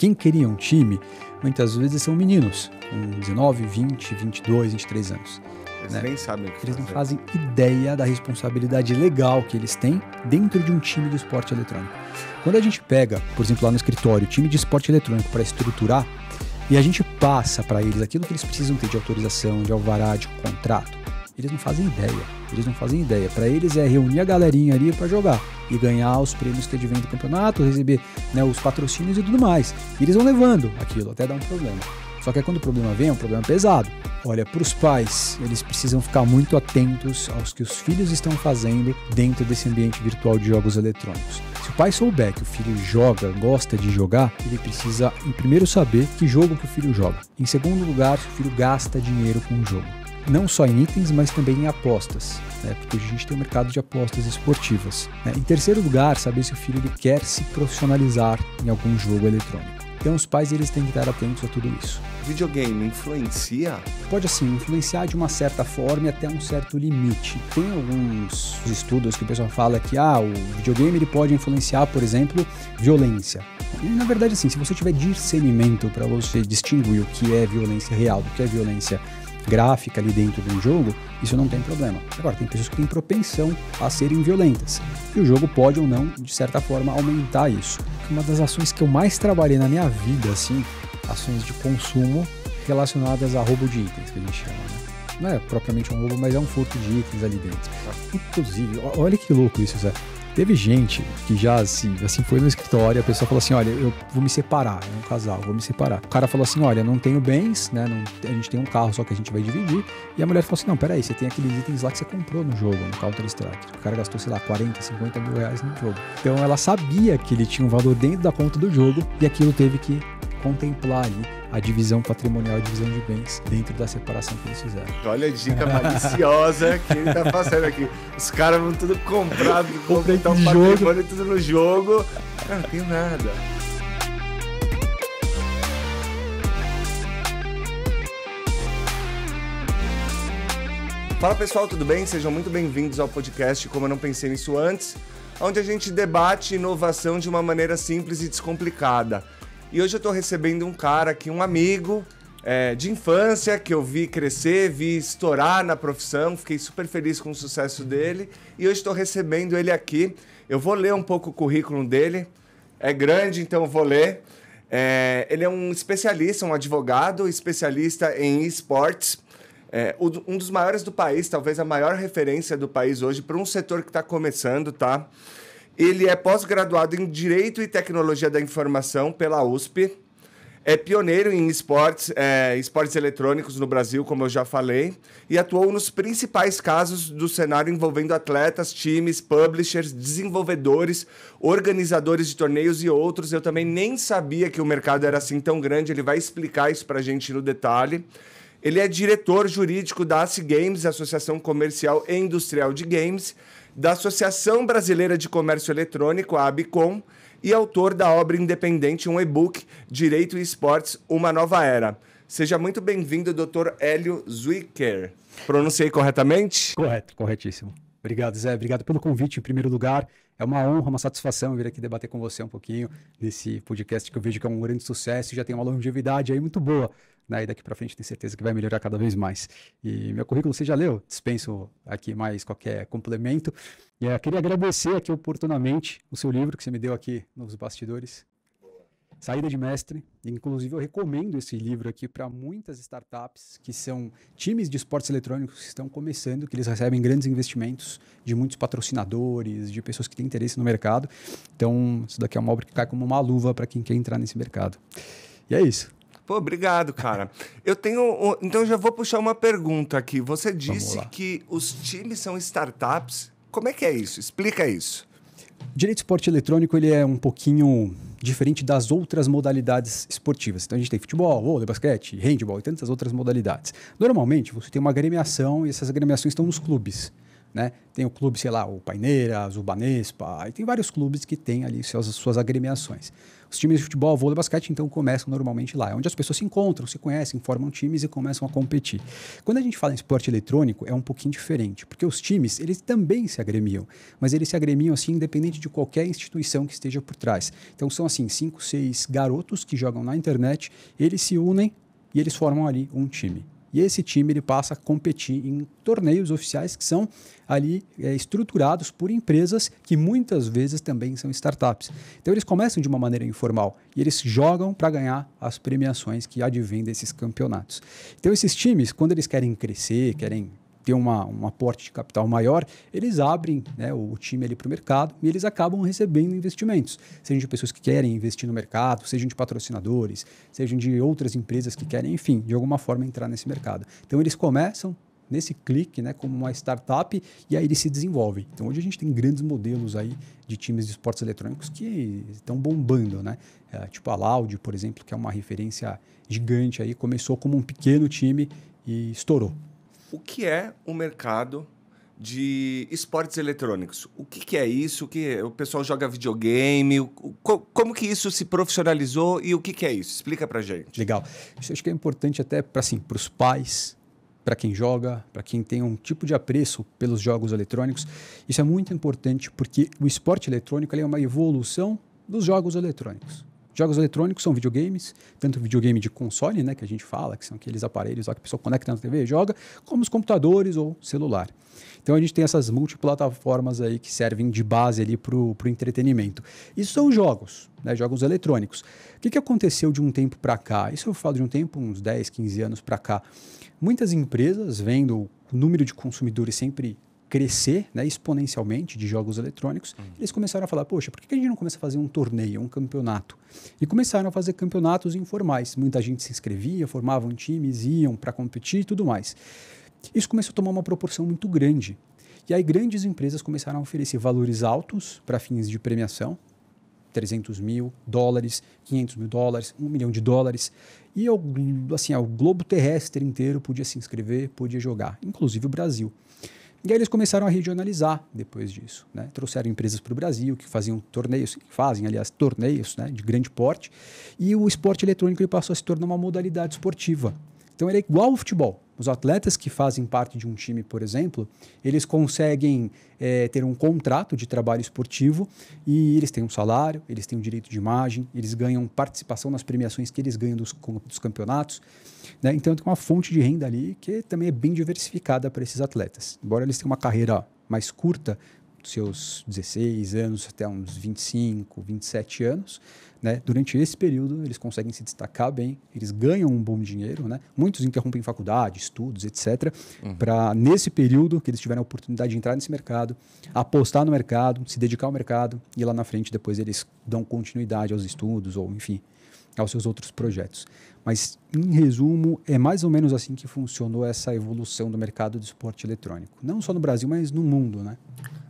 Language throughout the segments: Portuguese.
quem cria um time, muitas vezes são meninos, com 19, 20, 22, 23 anos. Eles nem sabem o que Eles fazer. não fazem ideia da responsabilidade legal que eles têm dentro de um time de esporte eletrônico. Quando a gente pega, por exemplo, lá no escritório, time de esporte eletrônico para estruturar, e a gente passa para eles aquilo que eles precisam ter de autorização, de alvará, de contrato, eles não fazem ideia. Para eles é reunir a galerinha ali para jogar e ganhar os prêmios que advêm do campeonato, receber, né, os patrocínios e tudo mais. E eles vão levando aquilo até dar um problema. Só que aí quando o problema vem, é um problema pesado. Olha, para os pais, eles precisam ficar muito atentos aos que os filhos estão fazendo dentro desse ambiente virtual de jogos eletrônicos. Se o pai souber que o filho joga, gosta de jogar, ele precisa, em primeiro, saber que jogo que o filho joga. Em segundo lugar, se o filho gasta dinheiro com o jogo. Não só em itens, mas também em apostas, né? Porque a gente tem um mercado de apostas esportivas, né? Em terceiro lugar, saber se o filho ele quer se profissionalizar em algum jogo eletrônico. Então os pais eles têm que estar atentos a tudo isso. Videogame influencia? Pode assim, influenciar de uma certa forma e até um certo limite. Tem alguns estudos que o pessoal fala que o videogame ele pode influenciar, por exemplo, violência. E na verdade assim, se você tiver discernimento para você distinguir o que é violência real do que é violência gráfica ali dentro de um jogo, isso não tem problema. Agora, tem pessoas que têm propensão a serem violentas. E o jogo pode ou não, de certa forma, aumentar isso. Uma das ações que eu mais trabalhei na minha vida, assim, ações de consumo relacionadas a roubo de itens, que a gente chama, né? Não é propriamente um roubo, mas é um furto de itens ali dentro. Inclusive, olha que louco isso, Zé. Teve gente que já, assim foi no escritório, a pessoa falou assim, olha, eu vou me separar, é um casal, vou me separar. O cara falou assim, olha, não tenho bens, né, a gente tem um carro só que a gente vai dividir. E a mulher falou assim, não, peraí, você tem aqueles itens lá que você comprou no jogo, no Counter-Strike. O cara gastou, sei lá, 40, 50 mil reais no jogo. Então ela sabia que ele tinha um valor dentro da conta do jogo e aquilo teve que contemplar ali a divisão patrimonial, a divisão de bens dentro da separação que eles fizeram. Olha a dica maliciosa que ele tá fazendo aqui. Os caras vão tudo comprado, comprar um patrimônio tudo no jogo. Cara, não tenho nada. Fala pessoal, tudo bem? Sejam muito bem-vindos ao podcast Como Eu Não Pensei Nisso Antes, onde a gente debate inovação de uma maneira simples e descomplicada. E hoje eu tô recebendo um cara aqui, um amigo de infância, que eu vi crescer, vi estourar na profissão, fiquei super feliz com o sucesso dele. E hoje estou recebendo ele aqui. Eu vou ler um pouco o currículo dele. É grande, então eu vou ler. Ele é um especialista, um advogado, especialista em esportes. Um dos maiores do país, talvez a maior referência do país hoje para um setor que está começando, tá? Ele é pós-graduado em Direito e Tecnologia da Informação pela USP. É pioneiro em esportes eletrônicos no Brasil, como eu já falei, e atuou nos principais casos do cenário envolvendo atletas, times, publishers, desenvolvedores, organizadores de torneios e outros. Eu também nem sabia que o mercado era assim tão grande, ele vai explicar isso para a gente no detalhe. Ele é diretor jurídico da ACI Games, Associação Comercial e Industrial de Games, da Associação Brasileira de Comércio Eletrônico, a ABCOM, e autor da obra independente, um e-book, Direito e Esportes, Uma Nova Era. Seja muito bem-vindo, Dr. Hélio Zwicker. Pronunciei corretamente? Correto, corretíssimo. Obrigado, Zé. Obrigado pelo convite, em primeiro lugar. É uma honra, uma satisfação vir aqui debater com você um pouquinho nesse podcast que eu vejo que é um grande sucesso e já tem uma longevidade aí muito boa, né? E daqui para frente tenho certeza que vai melhorar cada vez mais. E meu currículo você já leu? Dispenso aqui mais qualquer complemento. E eu queria agradecer aqui oportunamente o seu livro que você me deu aqui nos bastidores. Saída de Mestre. Inclusive, eu recomendo esse livro aqui para muitas startups que são times de esportes eletrônicos que estão começando, que eles recebem grandes investimentos de muitos patrocinadores, de pessoas que têm interesse no mercado. Então, isso daqui é uma obra que cai como uma luva para quem quer entrar nesse mercado. E é isso. Pô, obrigado, cara. Então, já vou puxar uma pergunta aqui. Você disse que os times são startups. Como é que é isso? Explica isso. Direito de esporte eletrônico ele é um pouquinho diferente das outras modalidades esportivas. Então a gente tem futebol, vôlei, basquete, handebol e tantas outras modalidades. Normalmente você tem uma agremiação e essas agremiações estão nos clubes. né? Tem o clube, sei lá, o Paineiras, o Banespa, e tem vários clubes que têm ali suas agremiações. Os times de futebol, vôlei e basquete, então, começam normalmente lá. É onde as pessoas se encontram, se conhecem, formam times e começam a competir. Quando a gente fala em esporte eletrônico, é um pouquinho diferente, porque os times, eles também se agremiam, mas eles se agremiam, assim, independente de qualquer instituição que esteja por trás. Então, são, assim, 5, 6 garotos que jogam na internet, eles se unem e eles formam ali um time. E esse time ele passa a competir em torneios oficiais que são ali estruturados por empresas que muitas vezes também são startups. Então eles começam de uma maneira informal e eles jogam para ganhar as premiações que advêm desses campeonatos. Então esses times, quando eles querem crescer, querem ter um aporte de capital maior, eles abrem, né, o time ali para o mercado e eles acabam recebendo investimentos, sejam de pessoas que querem investir no mercado, sejam de patrocinadores, sejam de outras empresas que querem, enfim, de alguma forma entrar nesse mercado. Então eles começam nesse clique, né, como uma startup e aí eles se desenvolvem. Então hoje a gente tem grandes modelos aí de times de esportes eletrônicos que estão bombando, né? Tipo a Loud, por exemplo, que é uma referência gigante aí, começou como um pequeno time e estourou. O que é o mercado de esportes eletrônicos? O que é isso? O pessoal joga videogame? Como que isso se profissionalizou e o que é isso? Explica pra gente. Legal. Isso acho que é importante até para os pais, para quem joga, para quem tem um tipo de apreço pelos jogos eletrônicos. Isso é muito importante porque o esporte eletrônico ele é uma evolução dos jogos eletrônicos. Jogos eletrônicos são videogames, tanto videogame de console, né, que a gente fala, que são aqueles aparelhos lá que a pessoa conecta na TV e joga, como os computadores ou celular. Então a gente tem essas multiplataformas aí que servem de base ali para o entretenimento. Isso são jogos, né, jogos eletrônicos. O que aconteceu de um tempo para cá? Isso eu falo de um tempo, uns 10, 15 anos para cá. Muitas empresas, vendo o número de consumidores sempre crescer, né, exponencialmente de jogos eletrônicos, eles começaram a falar, poxa, por que a gente não começa a fazer um torneio, um campeonato? E começaram a fazer campeonatos informais. Muita gente se inscrevia, formavam times, iam para competir e tudo mais. Isso começou a tomar uma proporção muito grande. E aí grandes empresas começaram a oferecer valores altos para fins de premiação, $300 mil, $500 mil, $1 milhão. E assim, o globo terrestre inteiro podia se inscrever, podia jogar, inclusive o Brasil. E aí eles começaram a regionalizar depois disso, né? Trouxeram empresas para o Brasil que faziam torneios, que fazem, aliás, torneios, né, de grande porte, e o esporte eletrônico ele passou a se tornar uma modalidade esportiva. Então ele é igual ao futebol. Os atletas que fazem parte de um time, por exemplo, eles conseguem ter um contrato de trabalho esportivo e eles têm um salário, eles têm um direito de imagem, eles ganham participação nas premiações que eles ganham dos campeonatos, né? Então tem uma fonte de renda ali que também é bem diversificada para esses atletas. Embora eles tenham uma carreira mais curta, dos seus 16 anos até uns 25, 27 anos, né? Durante esse período, eles conseguem se destacar bem, eles ganham um bom dinheiro, né? Muitos interrompem faculdade, estudos, etc., para, nesse período, que eles tiverem a oportunidade de entrar nesse mercado, apostar no mercado, se dedicar ao mercado, e lá na frente, depois, eles dão continuidade aos estudos, ou, enfim, aos seus outros projetos. Mas, em resumo, é mais ou menos assim que funcionou essa evolução do mercado de esporte eletrônico. Não só no Brasil, mas no mundo, né?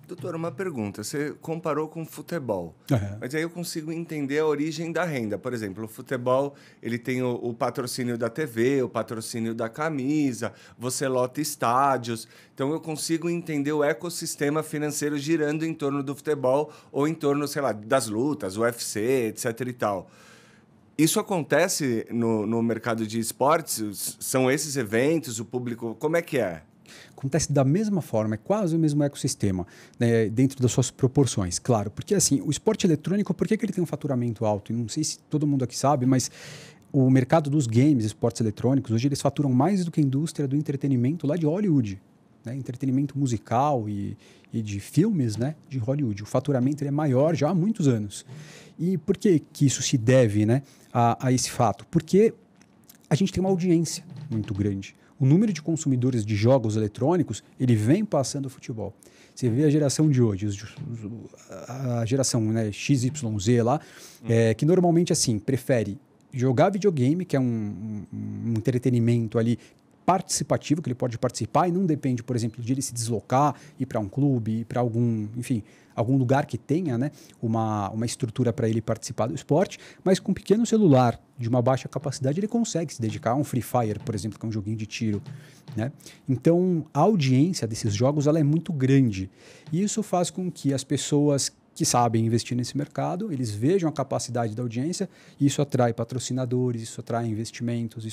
Doutor, uma pergunta. Você comparou com o futebol, Uhum. mas aí eu consigo entender a origem da renda. Por exemplo, o futebol ele tem o patrocínio da TV, o patrocínio da camisa, você lota estádios. Então eu consigo entender o ecossistema financeiro girando em torno do futebol ou em torno, sei lá, das lutas, UFC, etc. e tal. Isso acontece no mercado de esportes? São esses eventos, o público... Como é que é? Acontece da mesma forma, é quase o mesmo ecossistema, né, dentro das suas proporções, claro. Porque assim, o esporte eletrônico, por que ele tem um faturamento alto? E não sei se todo mundo aqui sabe, mas o mercado dos games, esportes eletrônicos, hoje eles faturam mais do que a indústria do entretenimento lá de Hollywood. Né, entretenimento musical e de filmes, né, de Hollywood. O faturamento ele é maior já há muitos anos. E por que isso se deve, né, a esse fato? Porque a gente tem uma audiência muito grande. O número de consumidores de jogos eletrônicos, ele vem passando o futebol. Você vê a geração de hoje, a geração, né, XYZ lá, que normalmente assim, prefere jogar videogame, que é um entretenimento ali participativo, que ele pode participar e não depende, por exemplo, de ele se deslocar, ir para um clube, ir para algum lugar que tenha, né, uma estrutura para ele participar do esporte, mas com um pequeno celular de uma baixa capacidade ele consegue se dedicar a um Free Fire, por exemplo, que é um joguinho de tiro, né? Então, a audiência desses jogos ela é muito grande e isso faz com que as pessoas que sabem investir nesse mercado, eles vejam a capacidade da audiência e isso atrai patrocinadores, isso atrai investimentos,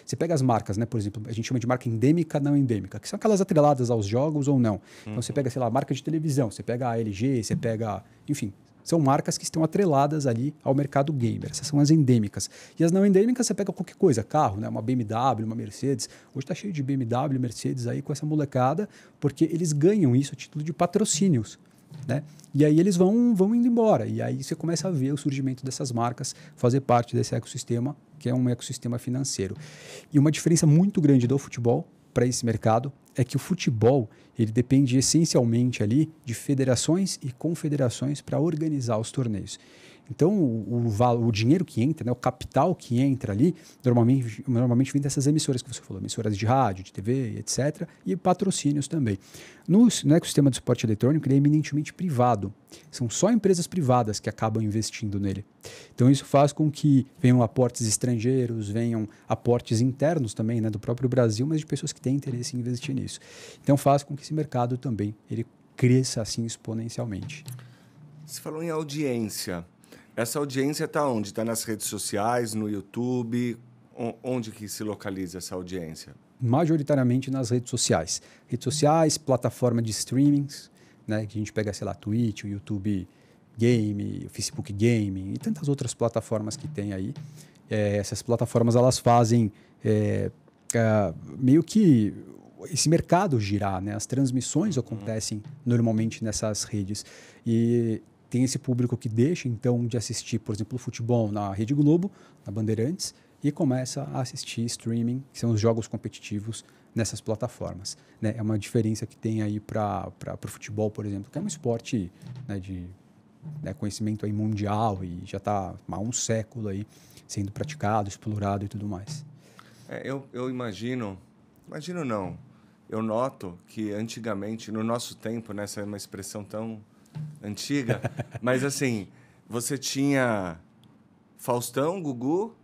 Você pega as marcas, né? Por exemplo, a gente chama de marca endêmica, não endêmica, que são aquelas atreladas aos jogos ou não. Então você pega, sei lá, marca de televisão, você pega a LG, você pega... Enfim, são marcas que estão atreladas ali ao mercado gamer. Essas são as endêmicas. E as não endêmicas, você pega qualquer coisa, carro, né? Uma BMW, uma Mercedes. Hoje está cheio de BMW, Mercedes aí com essa molecada, porque eles ganham isso a título de patrocínios, né? E aí eles vão indo embora. E aí você começa a ver o surgimento dessas marcas fazer parte desse ecossistema, que é um ecossistema financeiro. E uma diferença muito grande do futebol para esse mercado é que o futebol ele depende essencialmente ali de federações e confederações para organizar os torneios. Então, o dinheiro que entra, né, o capital que entra ali, normalmente vem dessas emissoras que você falou, emissoras de rádio, de TV, etc., e patrocínios também. No ecossistema do esporte eletrônico, ele é eminentemente privado. São só empresas privadas que acabam investindo nele. Então, isso faz com que venham aportes estrangeiros, venham aportes internos também, né, do próprio Brasil, mas de pessoas que têm interesse em investir nisso. Então, faz com que esse mercado também ele cresça assim exponencialmente. Você falou em audiência. Essa audiência está onde? Está nas redes sociais, no YouTube? Onde que se localiza essa audiência? Majoritariamente nas redes sociais. Redes sociais, plataforma de streamings, né, que a gente pega, sei lá, Twitch, o YouTube Game, o Facebook Game e tantas outras plataformas que tem aí. Essas plataformas elas fazem meio que esse mercado girar, né? As transmissões acontecem normalmente nessas redes. E tem esse público que deixa, então, de assistir, por exemplo, o futebol na Rede Globo, na Bandeirantes, e começa a assistir streaming, que são os jogos competitivos nessas plataformas, né? É uma diferença que tem aí para o futebol, por exemplo, que é um esporte, né, de conhecimento aí mundial e já está há um século aí sendo praticado, explorado e tudo mais. Eu imagino não, eu noto que antigamente, no nosso tempo, né, essa é uma expressão tão antiga, mas assim, você tinha Faustão, Gugu,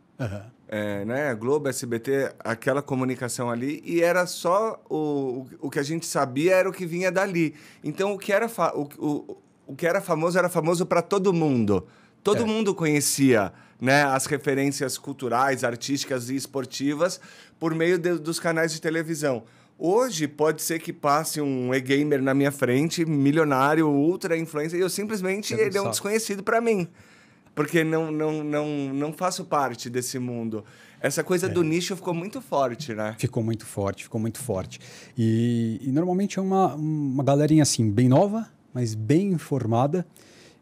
né, Globo, SBT, aquela comunicação ali, e era só o que a gente sabia era o que vinha dali. Então, o que era famoso era famoso para todo mundo. Todo mundo conhecia, né, as referências culturais, artísticas e esportivas por meio dos canais de televisão. Hoje, pode ser que passe um e-gamer na minha frente, milionário, ultra influencer, e eu simplesmente, ele é um desconhecido para mim. Porque não faço parte desse mundo. Essa coisa do nicho ficou muito forte, né? Ficou muito forte. E normalmente é uma galerinha assim, bem nova, mas bem informada.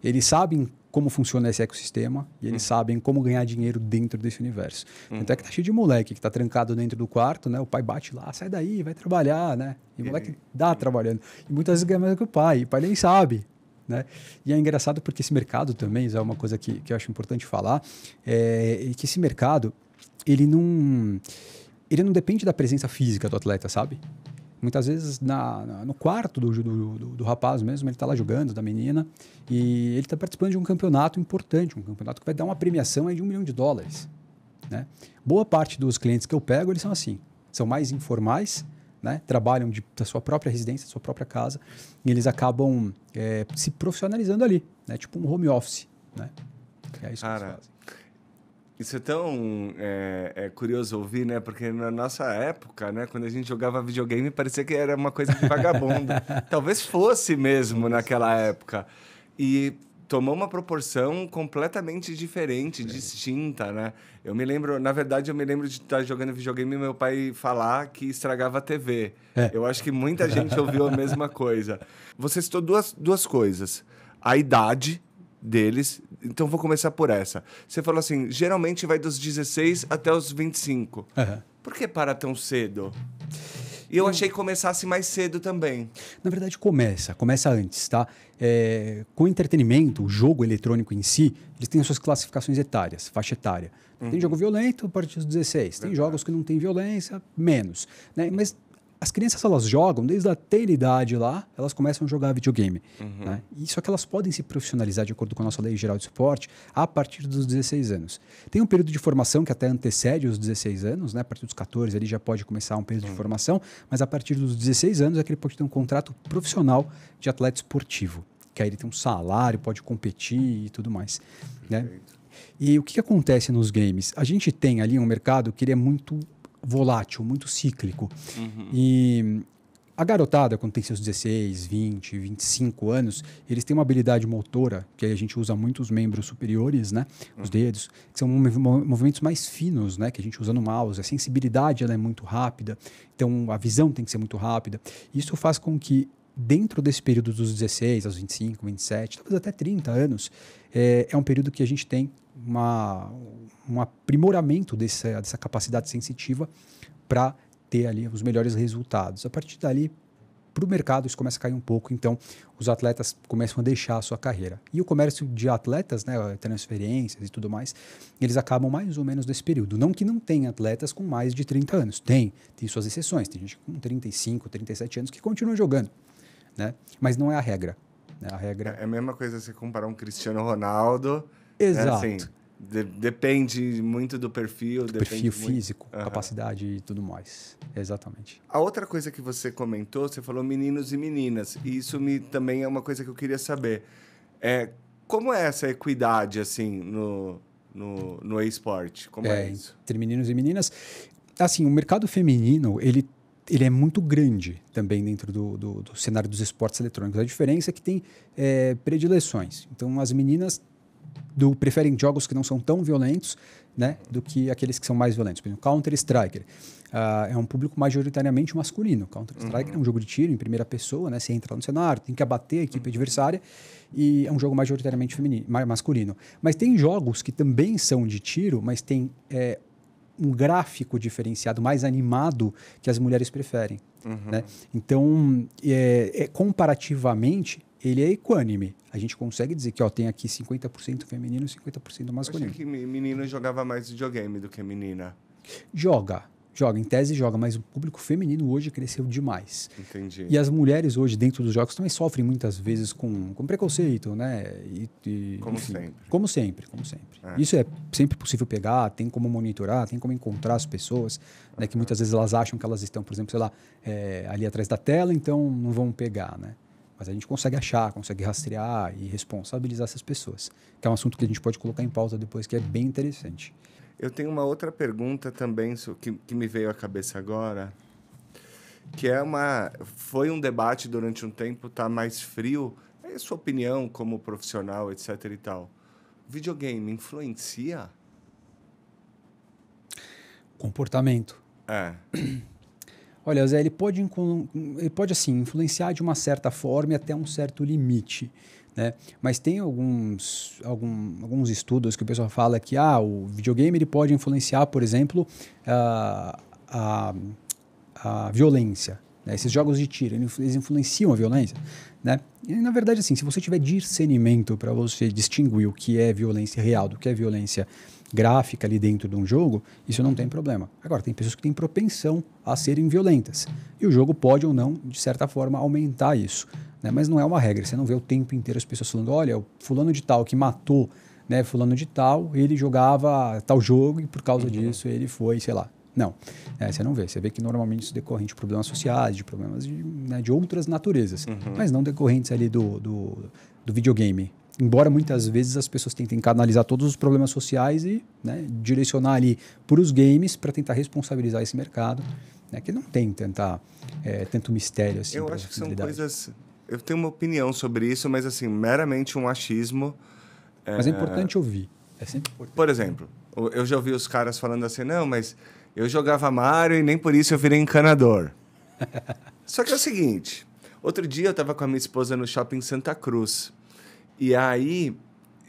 Eles sabem como funciona esse ecossistema e eles sabem como ganhar dinheiro dentro desse universo. Tanto é que tá cheio de moleque que tá trancado dentro do quarto, né? O pai bate lá, sai daí, vai trabalhar, né? E o moleque dá trabalhando. E muitas vezes ganha mais do que o pai nem sabe, né? E é engraçado porque esse mercado também, é uma coisa que eu acho importante falar, é que esse mercado, ele não depende da presença física do atleta, sabe? Muitas vezes no quarto do rapaz mesmo, ele está lá jogando, da menina, e ele está participando de um campeonato importante, um campeonato que vai dar uma premiação aí de $1 milhão, né? Boa parte dos clientes que eu pego, eles são assim, são mais informais, né? Trabalham da sua própria residência, da sua própria casa, e eles acabam se profissionalizando ali, né? Tipo um home office, né? É isso que eles fazem. Isso é tão curioso ouvir, né? Porque na nossa época, né, quando a gente jogava videogame, parecia que era uma coisa de vagabundo. Talvez fosse mesmo naquela época. E tomou uma proporção completamente diferente, distinta, né? Eu me lembro de estar jogando videogame e meu pai falar que estragava a TV. Eu acho que muita gente ouviu a mesma coisa. Você citou duas coisas. A idade deles, então vou começar por essa. Você falou assim, geralmente vai dos 16 até os 25. Por que para tão cedo? E eu achei que começasse mais cedo também. Na verdade, começa antes, tá? Com entretenimento, o jogo eletrônico em si, eles têm as suas classificações etárias, faixa etária. Tem jogo violento a partir dos 16, tem jogos que não tem violência, menos. Né? Mas as crianças, elas jogam, desde a ter idade lá, elas começam a jogar videogame. Né? E só que elas podem se profissionalizar, de acordo com a nossa Lei Geral de Esporte, a partir dos 16 anos. Tem um período de formação que até antecede os 16 anos, né? A partir dos 14 ele já pode começar um período de formação, mas a partir dos 16 anos é que ele pode ter um contrato profissional de atleta esportivo, que aí ele tem um salário, pode competir e tudo mais. Né? E o que acontece nos games? A gente tem ali um mercado que ele é muito volátil, muito cíclico. E a garotada, quando tem seus 16, 20, 25 anos, eles têm uma habilidade motora, que aí a gente usa muito os membros superiores, né? Os dedos, que são movimentos mais finos, né? Que a gente usa no mouse. A sensibilidade ela é muito rápida, então a visão tem que ser muito rápida. Isso faz com que, dentro desse período dos 16 aos 25, 27, talvez até 30 anos, é um período que a gente tem um aprimoramento dessa capacidade sensitiva para ter ali os melhores resultados. A partir dali, para o mercado, isso começa a cair um pouco, então os atletas começam a deixar a sua carreira. E o comércio de atletas, né, transferências e tudo mais, eles acabam mais ou menos nesse período. Não que não tenha atletas com mais de 30 anos, tem suas exceções, tem gente com 35, 37 anos que continua jogando, né? Mas não é a regra. Né? A regra... É a mesma coisa você comparar um Cristiano Ronaldo. Exato. Assim, depende muito do perfil. Perfil físico, capacidade e tudo mais. Exatamente. A outra coisa que você comentou, você falou meninos e meninas. E isso também é uma coisa que eu queria saber. Como é essa equidade, assim, no e-sport? Como é isso? Entre meninos e meninas. Assim, o mercado feminino, ele é muito grande também dentro do cenário dos esportes eletrônicos. A diferença é que tem predileções. Então, as meninas preferem jogos que não são tão violentos, né, do que aqueles que são mais violentos. Por exemplo, Counter-Strike é um público majoritariamente masculino. Counter-Strike é um jogo de tiro em primeira pessoa, né? Você entra no cenário, tem que abater a equipe adversária e é um jogo majoritariamente masculino. Mas tem jogos que também são de tiro, mas tem um gráfico diferenciado, mais animado, que as mulheres preferem. Né? Então, comparativamente, ele é equânime. A gente consegue dizer que tem aqui 50% feminino e 50% masculino. Eu achei que menino jogava mais videogame do que menina. Joga. Em tese joga, mas o público feminino hoje cresceu demais. Entendi. E as mulheres hoje, dentro dos jogos, também sofrem muitas vezes com preconceito, né? Como sempre. Isso é sempre possível pegar, tem como monitorar, tem como encontrar as pessoas, né? Que muitas vezes elas acham que elas estão, por exemplo, sei lá, ali atrás da tela, então não vão pegar, né? Mas a gente consegue achar, consegue rastrear e responsabilizar essas pessoas. Que é um assunto que a gente pode colocar em pauta depois, que é bem interessante. Eu tenho uma outra pergunta também que me veio à cabeça agora, que foi um debate durante um tempo, está mais frio. É a sua opinião como profissional, etc. e tal. Videogame influencia? Comportamento. Olha, Zé, ele pode assim, influenciar de uma certa forma e até um certo limite, né? Mas tem alguns estudos que o pessoal fala que o videogame ele pode influenciar, por exemplo, a violência. Né? Esses jogos de tiro, eles influenciam a violência, né? E, na verdade, assim, se você tiver discernimento para você distinguir o que é violência real do que é violência gráfica ali dentro de um jogo, isso não tem problema. Agora, tem pessoas que têm propensão a serem violentas. E o jogo pode ou não, de certa forma, aumentar isso. Né? Mas não é uma regra. Você não vê o tempo inteiro as pessoas falando, olha, o fulano de tal que matou, né, fulano de tal, ele jogava tal jogo e por causa disso ele foi, sei lá. Não, você não vê. Você vê que normalmente isso decorrente de problemas sociais, de problemas de outras naturezas, mas não decorrentes ali do videogame. Embora muitas vezes as pessoas tentem canalizar todos os problemas sociais e, né, direcionar ali para os games para tentar responsabilizar esse mercado, né, que não tem tanto mistério assim. Eu acho que são coisas... Eu tenho uma opinião sobre isso, mas assim, meramente um achismo. Mas é importante ouvir. É sempre importante. Por exemplo, eu já ouvi os caras falando assim, não, mas eu jogava Mario e nem por isso eu virei encanador. Só que é o seguinte, outro dia eu estava com a minha esposa no shopping Santa Cruz. E aí,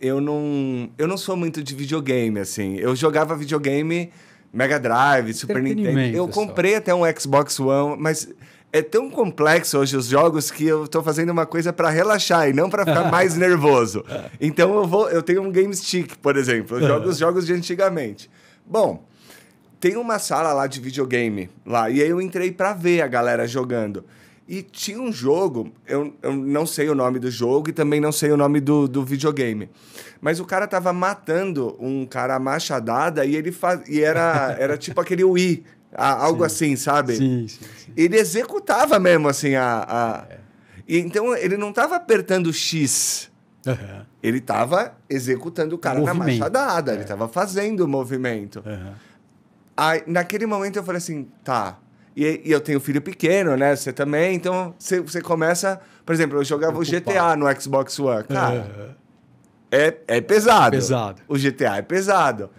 eu não sou muito de videogame, assim. Eu jogava videogame Mega Drive, Super Nintendo. Eu comprei até um Xbox One, mas é tão complexo hoje os jogos que eu tô fazendo uma coisa para relaxar e não para ficar mais nervoso. Então eu tenho um Game Stick, por exemplo. Eu jogo os jogos de antigamente. Bom, tem uma sala lá de videogame lá, e aí eu entrei para ver a galera jogando. E tinha um jogo, eu não sei o nome do jogo e também não sei o nome do videogame. Mas o cara tava matando um cara a machadada e era tipo aquele Wii, algo assim, sabe? Sim. Ele executava mesmo, assim, E então ele não tava apertando X. Uhum. Ele tava executando o cara na machadada, ele tava fazendo o movimento. Uhum. Aí, naquele momento eu falei assim, tá... E eu tenho filho pequeno, né? Você também. Então, você começa... Por exemplo, eu jogava o GTA no Xbox One. Cara, é pesado. Pesado. O GTA é pesado.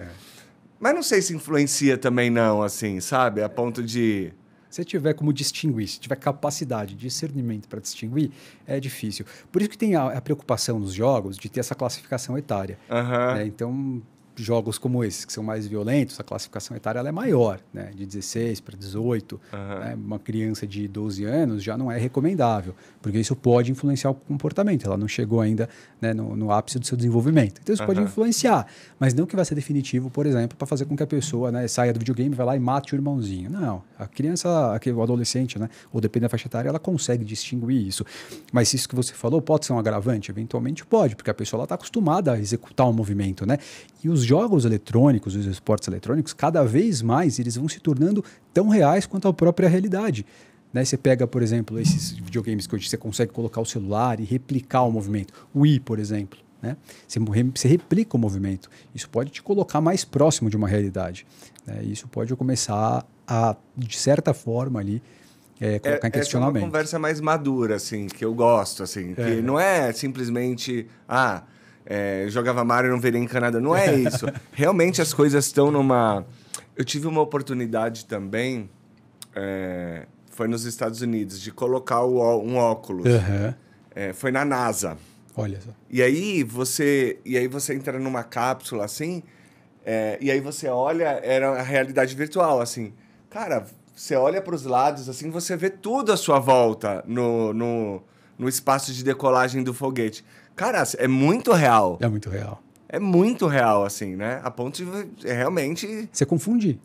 Mas não sei se influencia também não, assim, sabe? A ponto de... Se tiver como distinguir, se tiver capacidade, discernimento para distinguir, é difícil. Por isso que tem a preocupação nos jogos de ter essa classificação etária. Né? Então... jogos como esses, que são mais violentos, a classificação etária ela é maior, né? De 16 para 18. Né? Uma criança de 12 anos já não é recomendável, porque isso pode influenciar o comportamento. Ela não chegou ainda, né, no ápice do seu desenvolvimento. Então, isso pode influenciar, mas não que vai ser definitivo, por exemplo, para fazer com que a pessoa, né, saia do videogame e vai lá e mate o irmãozinho. Não. A criança, o adolescente, né, ou depende da faixa etária, ela consegue distinguir isso. Mas isso que você falou pode ser um agravante? Eventualmente pode, porque a pessoa está acostumada a executar um movimento, né? E os jogos eletrônicos, os esportes eletrônicos, cada vez mais eles vão se tornando tão reais quanto a própria realidade. Né? Você pega, por exemplo, esses videogames que hoje você consegue colocar o celular e replicar o movimento. O Wii, por exemplo. Né? Você replica o movimento. Isso pode te colocar mais próximo de uma realidade. Né? Isso pode começar a, de certa forma, ali, colocar em questionamento. Essa é uma conversa mais madura, assim, que eu gosto, assim. Que não é simplesmente... jogava Mario e não veria encanada. Não é isso. Realmente as coisas estão numa... Eu tive uma oportunidade também, foi nos Estados Unidos, de colocar um óculos. Foi na NASA. Olha só. E aí você entra numa cápsula, assim, e aí você olha, era a realidade virtual, assim. Cara, você olha para os lados, assim, você vê tudo à sua volta no espaço de decolagem do foguete. Cara, é muito real. É muito real. É muito real, assim, né? A ponto de realmente... Você confunde.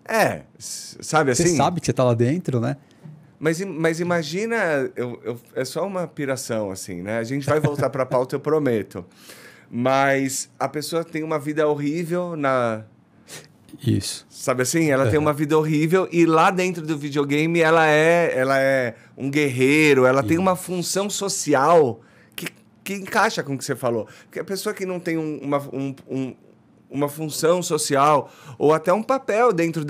Sabe assim? Você sabe que você tá lá dentro, né? Mas imagina... é só uma piração, assim, né? A gente vai voltar pra pauta, eu prometo. Mas a pessoa tem uma vida horrível na... Isso. Sabe assim? Ela tem uma vida horrível e lá dentro do videogame ela é um guerreiro, ela tem uma função social... que encaixa com o que você falou. Porque a pessoa que não tem uma função social ou até um papel dentro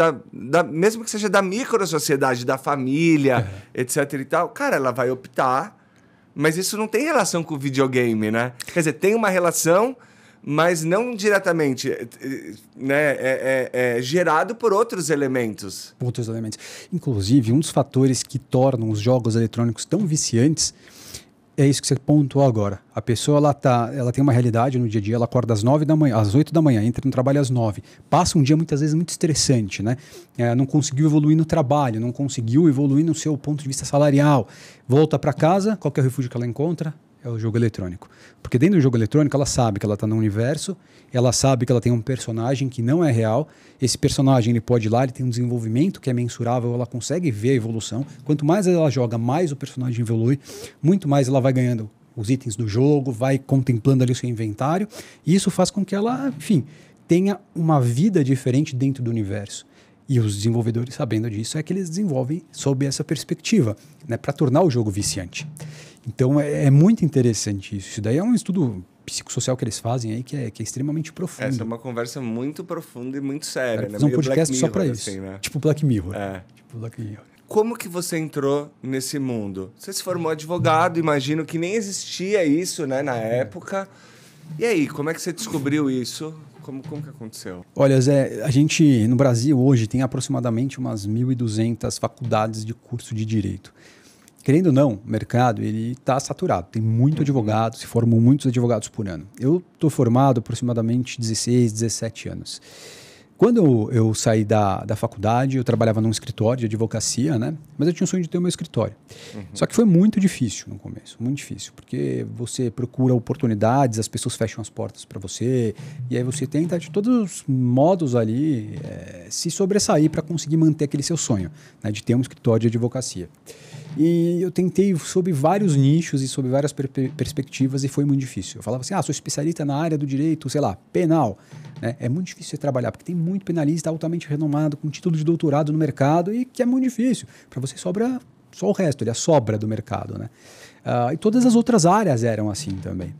mesmo que seja da microsociedade, da família, etc e tal, cara, ela vai optar, mas isso não tem relação com o videogame, né? Quer dizer, tem uma relação, mas não diretamente, né? É gerado por outros elementos. Outros elementos. Inclusive, um dos fatores que tornam os jogos eletrônicos tão viciantes é isso que você pontuou agora. A pessoa ela tem uma realidade no dia a dia, ela acorda às 9 da manhã, às 8 da manhã, entra no trabalho às 9. Passa um dia muitas vezes muito estressante, né? Não conseguiu evoluir no trabalho, não conseguiu evoluir no seu ponto de vista salarial. Volta para casa, qual que é o refúgio que ela encontra? É o jogo eletrônico. Porque dentro do jogo eletrônico ela sabe que ela está num universo, ela sabe que ela tem um personagem que não é real, esse personagem ele pode ir lá, ele tem um desenvolvimento que é mensurável, ela consegue ver a evolução. Quanto mais ela joga, mais o personagem evolui, muito mais ela vai ganhando os itens do jogo, vai contemplando ali o seu inventário, e isso faz com que ela, enfim, tenha uma vida diferente dentro do universo. E os desenvolvedores, sabendo disso, é que eles desenvolvem sob essa perspectiva, né, para tornar o jogo viciante. Então, é muito interessante isso. Isso daí é um estudo psicossocial que eles fazem aí que é extremamente profundo. Essa é uma conversa muito profunda e muito séria. Fazer um podcast só para isso. Assim, né? Tipo Black Mirror. Tipo Black Mirror. Como que você entrou nesse mundo? Você se formou advogado, imagino que nem existia isso, né, na época. E aí, como é que você descobriu isso? Como que aconteceu? Olha, Zé, a gente no Brasil hoje tem aproximadamente umas 1.200 faculdades de curso de direito. Querendo ou não, o mercado ele está saturado. Tem muito advogado, se formam muitos advogados por ano. Eu estou formado há aproximadamente 16, 17 anos. Quando eu saí da faculdade, eu trabalhava num escritório de advocacia, né? Mas eu tinha o sonho de ter o meu escritório. Só que foi muito difícil no começo, muito difícil, porque você procura oportunidades, as pessoas fecham as portas para você, e aí você tenta de todos os modos ali se sobressair para conseguir manter aquele seu sonho, né? De ter um escritório de advocacia. E eu tentei sob vários nichos e sob várias perspectivas e foi muito difícil. Eu falava assim, sou especialista na área do direito, sei lá, penal. Né? É muito difícil você trabalhar, porque tem muito penalista altamente renomado, com título de doutorado no mercado e que é muito difícil. Para você sobra só o resto, ele é a sobra do mercado. Né? E todas as outras áreas eram assim também.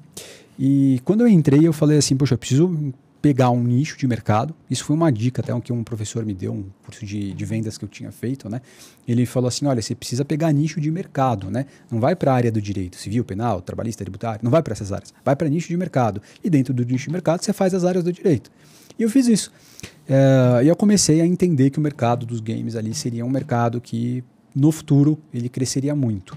E quando eu entrei, eu falei assim, poxa, eu preciso pegar um nicho de mercado. Isso foi uma dica até que um professor me deu, um curso de vendas que eu tinha feito, né? Ele falou assim, olha, você precisa pegar nicho de mercado, né? Não vai para a área do direito civil, penal, trabalhista, tributário, não vai para essas áreas. Vai para nicho de mercado. E dentro do nicho de mercado você faz as áreas do direito. E eu fiz isso. E eu comecei a entender que o mercado dos games ali seria um mercado que no futuro ele cresceria muito.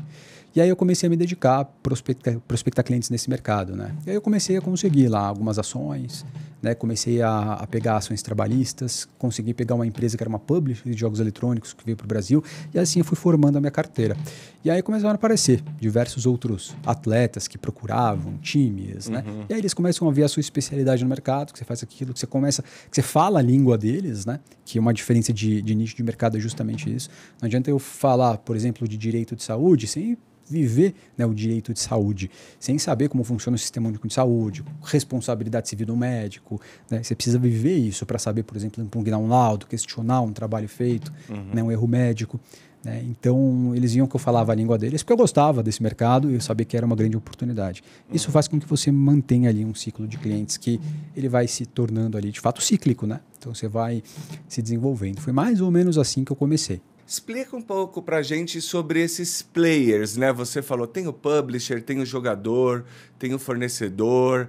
E aí eu comecei a me dedicar a prospectar clientes nesse mercado, né? E aí eu comecei a conseguir lá algumas ações, né? Comecei a pegar ações trabalhistas, consegui pegar uma empresa que era uma publisher de jogos eletrônicos que veio para o Brasil, e assim eu fui formando a minha carteira. E aí começaram a aparecer diversos outros atletas que procuravam times, né? E aí eles começam a ver a sua especialidade no mercado, que você faz aquilo, que você fala a língua deles, né? Que uma diferença de nicho de mercado é justamente isso. Não adianta eu falar, por exemplo, de direito de saúde sem viver, né, o direito de saúde, sem saber como funciona o sistema único de saúde, responsabilidade civil do médico, né? Você precisa viver isso para saber, por exemplo, impugnar um laudo, questionar um trabalho feito, né, um erro médico. Né? Então, eles viam que eu falava a língua deles, porque eu gostava desse mercado e eu sabia que era uma grande oportunidade. Isso faz com que você mantenha ali um ciclo de clientes que ele vai se tornando ali, de fato, cíclico, né? Então, você vai se desenvolvendo. Foi mais ou menos assim que eu comecei. Explica um pouco pra gente sobre esses players, né? Você falou, tem o publisher, tem o jogador, tem o fornecedor.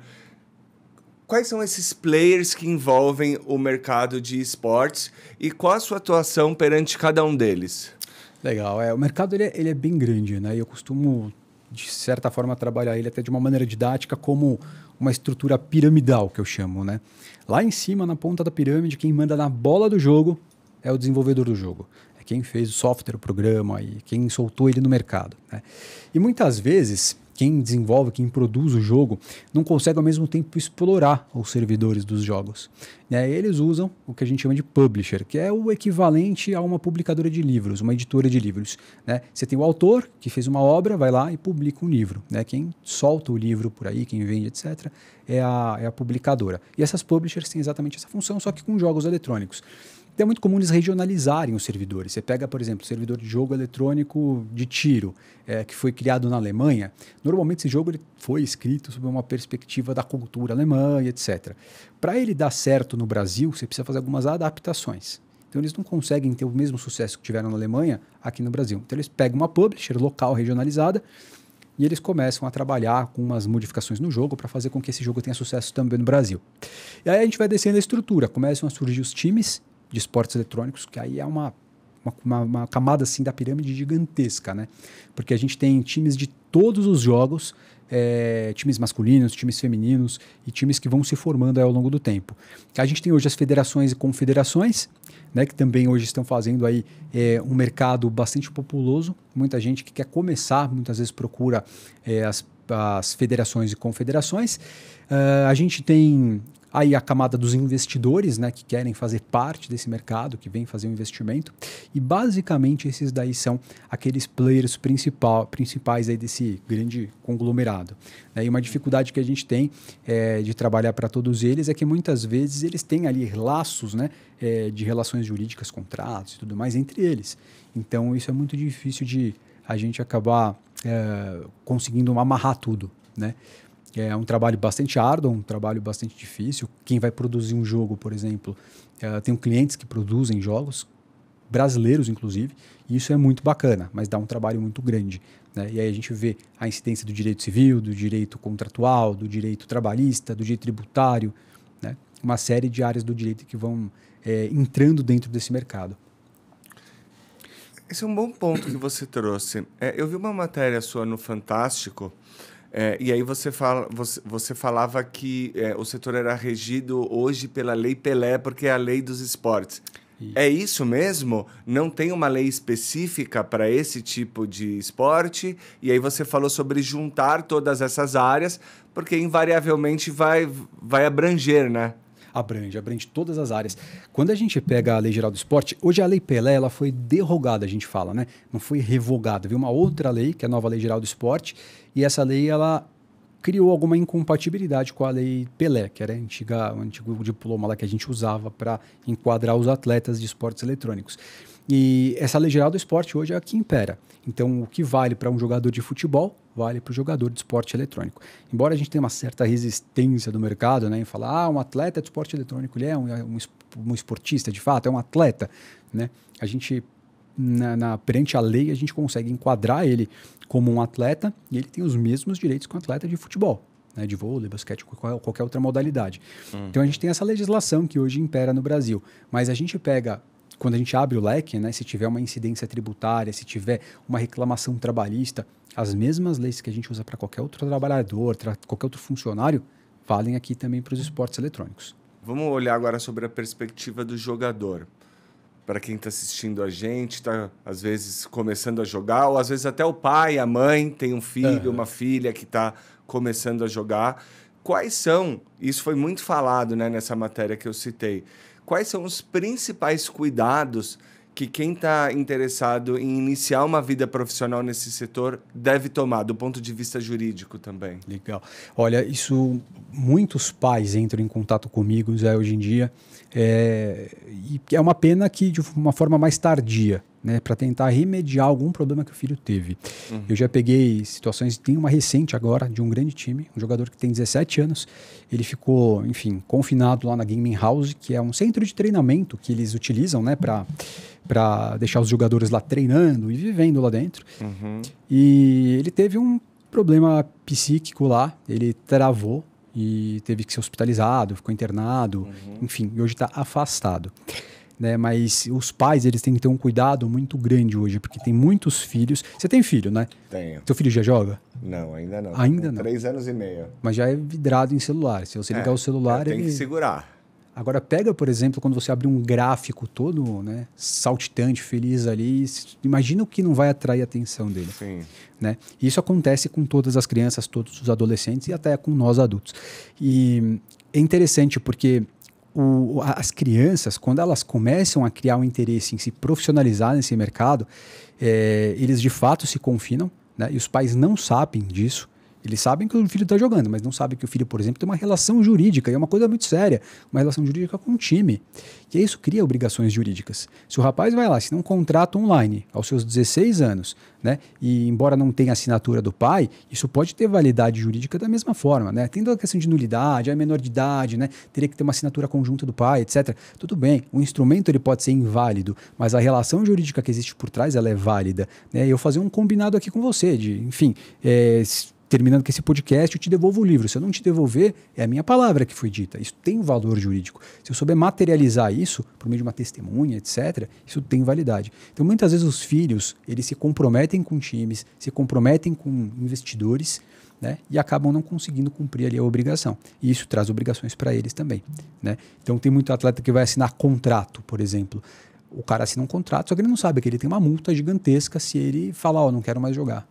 Quais são esses players que envolvem o mercado de esportes e qual a sua atuação perante cada um deles? Legal. O mercado ele é bem grande, né? E eu costumo, de certa forma, trabalhar ele até de uma maneira didática como uma estrutura piramidal, que eu chamo, né? Lá em cima, na ponta da pirâmide, quem manda na bola do jogo é o desenvolvedor do jogo. Quem fez o software, o programa e quem soltou ele no mercado. Né? E muitas vezes, quem desenvolve, quem produz o jogo, não consegue ao mesmo tempo explorar os servidores dos jogos. E aí eles usam o que a gente chama de publisher, que é o equivalente a uma publicadora de livros, uma editora de livros. Né? Você tem o autor que fez uma obra, vai lá e publica um livro. Né? Quem solta o livro por aí, quem vende, etc., é a publicadora. E essas publishers têm exatamente essa função, só que com jogos eletrônicos. Então é muito comum eles regionalizarem os servidores. Você pega, por exemplo, o servidor de jogo eletrônico de tiro, que foi criado na Alemanha. Normalmente esse jogo ele foi escrito sob uma perspectiva da cultura alemã e etc. Para ele dar certo no Brasil, você precisa fazer algumas adaptações. Então eles não conseguem ter o mesmo sucesso que tiveram na Alemanha aqui no Brasil. Então eles pegam uma publisher local regionalizada e eles começam a trabalhar com umas modificações no jogo para fazer com que esse jogo tenha sucesso também no Brasil. E aí a gente vai descendo a estrutura, começam a surgir os times de esportes eletrônicos, que aí é uma camada assim da pirâmide gigantesca, né? Porque a gente tem times de todos os jogos, times masculinos, times femininos e times que vão se formando ao longo do tempo. A gente tem hoje as federações e confederações, né, que também hoje estão fazendo aí um mercado bastante populoso. Muita gente que quer começar, muitas vezes procura as federações e confederações. A gente tem aí a camada dos investidores, né, que querem fazer parte desse mercado, que vêm fazer um investimento. E basicamente esses daí são aqueles players principais aí desse grande conglomerado. E uma dificuldade que a gente tem de trabalhar para todos eles é que muitas vezes eles têm ali laços, né, de relações jurídicas, contratos e tudo mais entre eles. Então isso é muito difícil de a gente acabar conseguindo amarrar tudo, né? É um trabalho bastante árduo, um trabalho bastante difícil. Quem vai produzir um jogo, por exemplo, tem clientes que produzem jogos, brasileiros inclusive, e isso é muito bacana, mas dá um trabalho muito grande. Né? E aí a gente vê a incidência do direito civil, do direito contratual, do direito trabalhista, do direito tributário, né? Uma série de áreas do direito que vão entrando dentro desse mercado. Esse é um bom ponto que você trouxe. Eu vi uma matéria sua no Fantástico, E aí você falava que o setor era regido hoje pela Lei Pelé, porque é a lei dos esportes. É isso mesmo? Não tem uma lei específica para esse tipo de esporte? E aí você falou sobre juntar todas essas áreas, porque invariavelmente vai abranger, né? Abrange todas as áreas. Quando a gente pega a Lei Geral do Esporte, hoje a Lei Pelé ela foi derrogada, a gente fala, né? Não foi revogada. Veio uma outra lei, que é a nova Lei Geral do Esporte, e essa lei ela criou alguma incompatibilidade com a Lei Pelé, que era o antigo diploma lá que a gente usava para enquadrar os atletas de esportes eletrônicos. E essa Lei Geral do Esporte hoje é a que impera. Então, o que vale para um jogador de futebol, vale para o jogador de esporte eletrônico. Embora a gente tenha uma certa resistência do mercado, né, em falar, um atleta de esporte eletrônico, ele é um esportista, de fato, é um atleta, né? A gente, perante a lei, a gente consegue enquadrar ele como um atleta e ele tem os mesmos direitos que um atleta de futebol, né, de vôlei, basquete, qualquer outra modalidade. Então, a gente tem essa legislação que hoje impera no Brasil. Mas a gente pega... Quando a gente abre o leque, né, se tiver uma incidência tributária, se tiver uma reclamação trabalhista, as mesmas leis que a gente usa para qualquer outro trabalhador, qualquer outro funcionário, valem aqui também para os esportes eletrônicos. Vamos olhar agora sobre a perspectiva do jogador. Para quem está assistindo a gente, está às vezes começando a jogar, ou às vezes até o pai, a mãe tem um filho, uma filha que está começando a jogar. Quais são, isso foi muito falado, né, nessa matéria que eu citei, quais são os principais cuidados que quem está interessado em iniciar uma vida profissional nesse setor deve tomar, do ponto de vista jurídico também? Legal. Olha, muitos pais entram em contato comigo já hoje em dia, e é uma pena que de uma forma mais tardia, né, para tentar remediar algum problema que o filho teve. Eu já peguei situações, tem uma recente agora, de um grande time, um jogador que tem 17 anos, ele ficou, enfim, confinado lá na Gaming House, que é um centro de treinamento que eles utilizam, né, para deixar os jogadores lá treinando e vivendo lá dentro. E ele teve um problema psíquico lá, ele travou e teve que ser hospitalizado, ficou internado, enfim, e hoje está afastado. Né, mas os pais, eles têm que ter um cuidado muito grande hoje, porque tem muitos filhos. Você tem filho, né? Tenho. Seu filho já joga? Não, ainda não. Ainda não. 3 anos e meio. Mas já é vidrado em celular. Se você ligar o celular, tem que segurar. Agora pega, por exemplo, quando você abrir um gráfico todo, né, saltitante, feliz ali, imagina o que não vai atrair a atenção dele. Sim. Né? Isso acontece com todas as crianças, todos os adolescentes e até com nós adultos. E é interessante porque as crianças, quando elas começam a criar um interesse em se profissionalizar nesse mercado, eles de fato se confinam, né? E os pais não sabem disso. Eles sabem que o filho está jogando, mas não sabem que o filho, por exemplo, tem uma relação jurídica, e é uma coisa muito séria, uma relação jurídica com o time. E isso cria obrigações jurídicas. Se o rapaz vai lá, assina um contrato online aos seus 16 anos, né, e embora não tenha assinatura do pai, isso pode ter validade jurídica da mesma forma, né? Tendo a questão de nulidade, é menor de idade, né, teria que ter uma assinatura conjunta do pai, etc. Tudo bem, o instrumento ele pode ser inválido, mas a relação jurídica que existe por trás, ela é válida. Né? Eu fazer um combinado aqui com você, enfim, terminando com esse podcast, eu te devolvo o livro. Se eu não te devolver, é a minha palavra que foi dita. Isso tem valor jurídico. Se eu souber materializar isso, por meio de uma testemunha, etc., isso tem validade. Então, muitas vezes os filhos, eles se comprometem com times, se comprometem com investidores, né, e acabam não conseguindo cumprir ali a obrigação. E isso traz obrigações para eles também. Né? Então, tem muito atleta que vai assinar contrato, por exemplo. O cara assina um contrato, só que ele não sabe que ele tem uma multa gigantesca se ele falar, não quero mais jogar.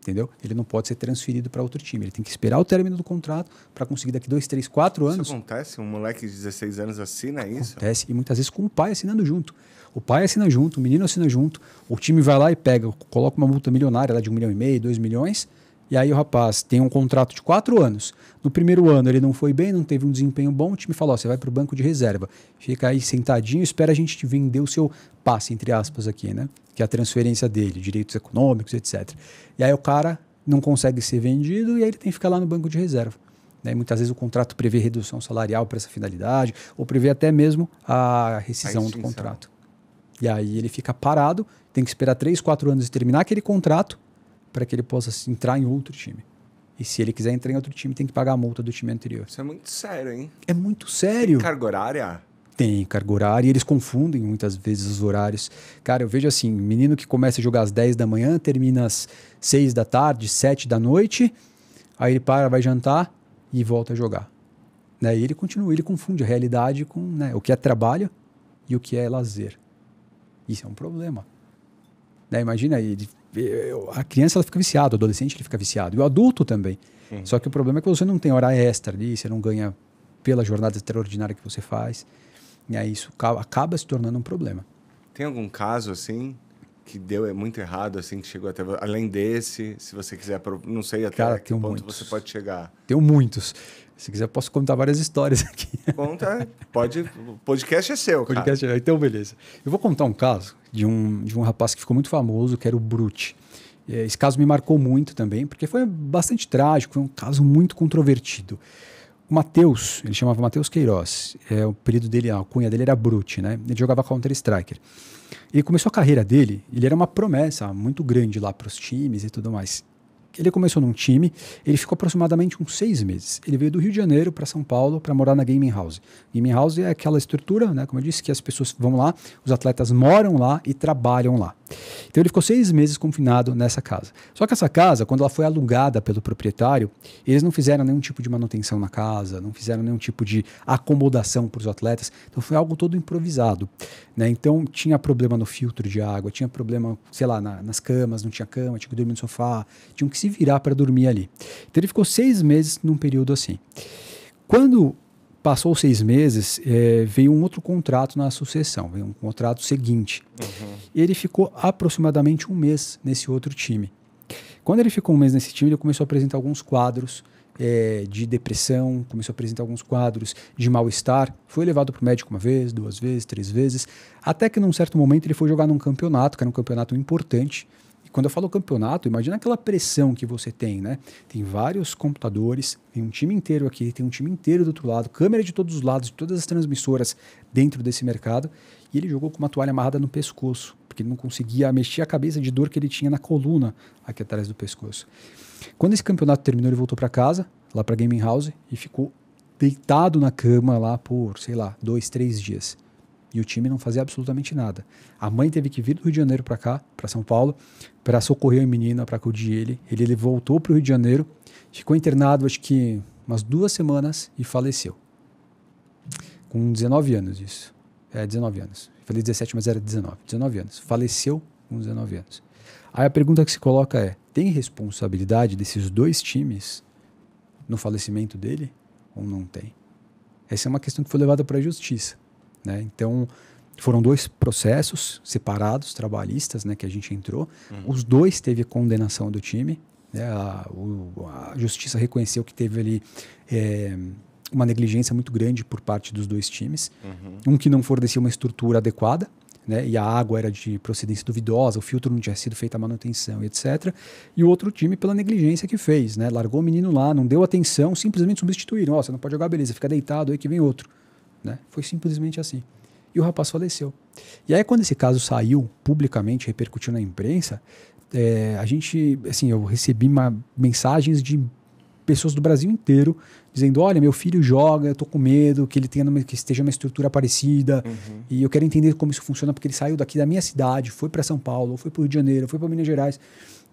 Entendeu? Ele não pode ser transferido para outro time. Ele tem que esperar o término do contrato para conseguir daqui 2, 3, 4 anos. Isso acontece? Um moleque de 16 anos assina isso? Acontece, e muitas vezes com o pai assinando junto. O pai assina junto, o menino assina junto, o time vai lá e pega, coloca uma multa milionária lá de 1,5 milhão, 2 milhões, e aí o rapaz tem um contrato de 4 anos. No primeiro ano ele não foi bem, não teve um desempenho bom, o time fala, você vai para o banco de reserva. Fica aí sentadinho, espera a gente te vender o seu passe, entre aspas aqui, né? Que é a transferência dele, direitos econômicos, etc. E aí o cara não consegue ser vendido e aí ele tem que ficar lá no banco de reserva. Né? Muitas vezes o contrato prevê redução salarial para essa finalidade, ou prevê até mesmo a rescisão do contrato. E aí ele fica parado, tem que esperar 3, 4 anos e terminar aquele contrato para que ele possa entrar em outro time. E se ele quiser entrar em outro time, tem que pagar a multa do time anterior. Isso é muito sério, hein? É muito sério. Tem carga horária? Tem carga horária, e eles confundem muitas vezes os horários. Cara, eu vejo assim, menino que começa a jogar às 10 da manhã, termina às 6 da tarde, 7 da noite, Aí ele para, vai jantar e volta a jogar. Né? E ele continua, ele confunde a realidade com, né, o que é trabalho e o que é lazer. Isso é um problema. Né? Imagina, a criança ela fica viciada, o adolescente ele fica viciado, e o adulto também. Só que o problema é que você não tem hora extra ali, você não ganha pela jornada extraordinária que você faz. E aí isso acaba se tornando um problema. Tem algum caso, assim, que deu muito errado, assim, que chegou até... Além desse, se você quiser... Não sei até que ponto você pode chegar. Tenho muitos. Se quiser, posso contar várias histórias aqui. Conta, pode. O podcast é seu, cara. Podcast é, então, beleza. Eu vou contar um caso de um rapaz que ficou muito famoso, que era o Brute. Esse caso me marcou muito também, porque foi bastante trágico, foi um caso muito controvertido. O Matheus, ele chamava Matheus Queiroz, o apelido dele, a alcunha dele era Brute, né? Ele jogava Counter-Strike. Ele começou a carreira dele, ele era uma promessa muito grande lá para os times e tudo mais. Ele começou num time, ele ficou aproximadamente uns 6 meses. Ele veio do Rio de Janeiro para São Paulo para morar na Gaming House. Gaming House é aquela estrutura, né, como eu disse, que as pessoas vão lá, os atletas moram lá e trabalham lá. Então ele ficou 6 meses confinado nessa casa. Só que essa casa, quando ela foi alugada pelo proprietário, eles não fizeram nenhum tipo de manutenção na casa, não fizeram nenhum tipo de acomodação para os atletas. Então foi algo todo improvisado. Né? Então tinha problema no filtro de água, tinha problema, sei lá, nas camas, não tinha cama, tinha que dormir no sofá, tinham que se virar para dormir ali. Então ele ficou 6 meses num período assim. Quando passou 6 meses, veio um outro contrato na sucessão, veio um contrato seguinte. E ele ficou aproximadamente 1 mês nesse outro time. Quando ele ficou 1 mês nesse time, ele começou a apresentar alguns quadros de depressão, começou a apresentar alguns quadros de mal-estar. Foi levado para o médico 1 vez, 2 vezes, 3 vezes, até que num certo momento ele foi jogar num campeonato, que era um campeonato importante. Quando eu falo campeonato, imagina aquela pressão que você tem, né? Tem vários computadores, tem um time inteiro aqui, tem um time inteiro do outro lado, câmera de todos os lados, de todas as transmissoras dentro desse mercado, e ele jogou com uma toalha amarrada no pescoço, porque ele não conseguia mexer a cabeça de dor que ele tinha na coluna aqui atrás do pescoço. Quando esse campeonato terminou, ele voltou para casa, lá para Gaming House, e ficou deitado na cama lá por, sei lá, 2, 3 dias. E o time não fazia absolutamente nada. A mãe teve que vir do Rio de Janeiro para cá, para São Paulo, para socorrer a menina, para acudir ele. Ele voltou para o Rio de Janeiro, ficou internado acho que umas 2 semanas e faleceu. Com 19 anos isso. 19 anos. Falei 17, mas era 19. 19 anos. Faleceu com 19 anos. Aí a pergunta que se coloca é, tem responsabilidade desses 2 times no falecimento dele ou não tem? Essa é uma questão que foi levada para a justiça. Né? Então, foram 2 processos separados, trabalhistas, né, que a gente entrou. Os 2 teve condenação do time. Né? A justiça reconheceu que teve ali uma negligência muito grande por parte dos 2 times. Um que não fornecia uma estrutura adequada, né? E a água era de procedência duvidosa, o filtro não tinha sido feita a manutenção, etc. E o outro time pela negligência que fez. Né? Largou o menino lá, não deu atenção, simplesmente substituíram. Você não pode jogar, beleza, fica deitado, aí que vem outro. Né? Foi simplesmente assim. E o rapaz faleceu. E aí, quando esse caso saiu publicamente, repercutiu na imprensa, a gente, assim, eu recebi mensagens de pessoas do Brasil inteiro dizendo, olha, meu filho joga, eu tô com medo que ele que esteja numa estrutura parecida, e eu quero entender como isso funciona, porque ele saiu daqui da minha cidade, foi para São Paulo, foi para o Rio de Janeiro, foi para Minas Gerais.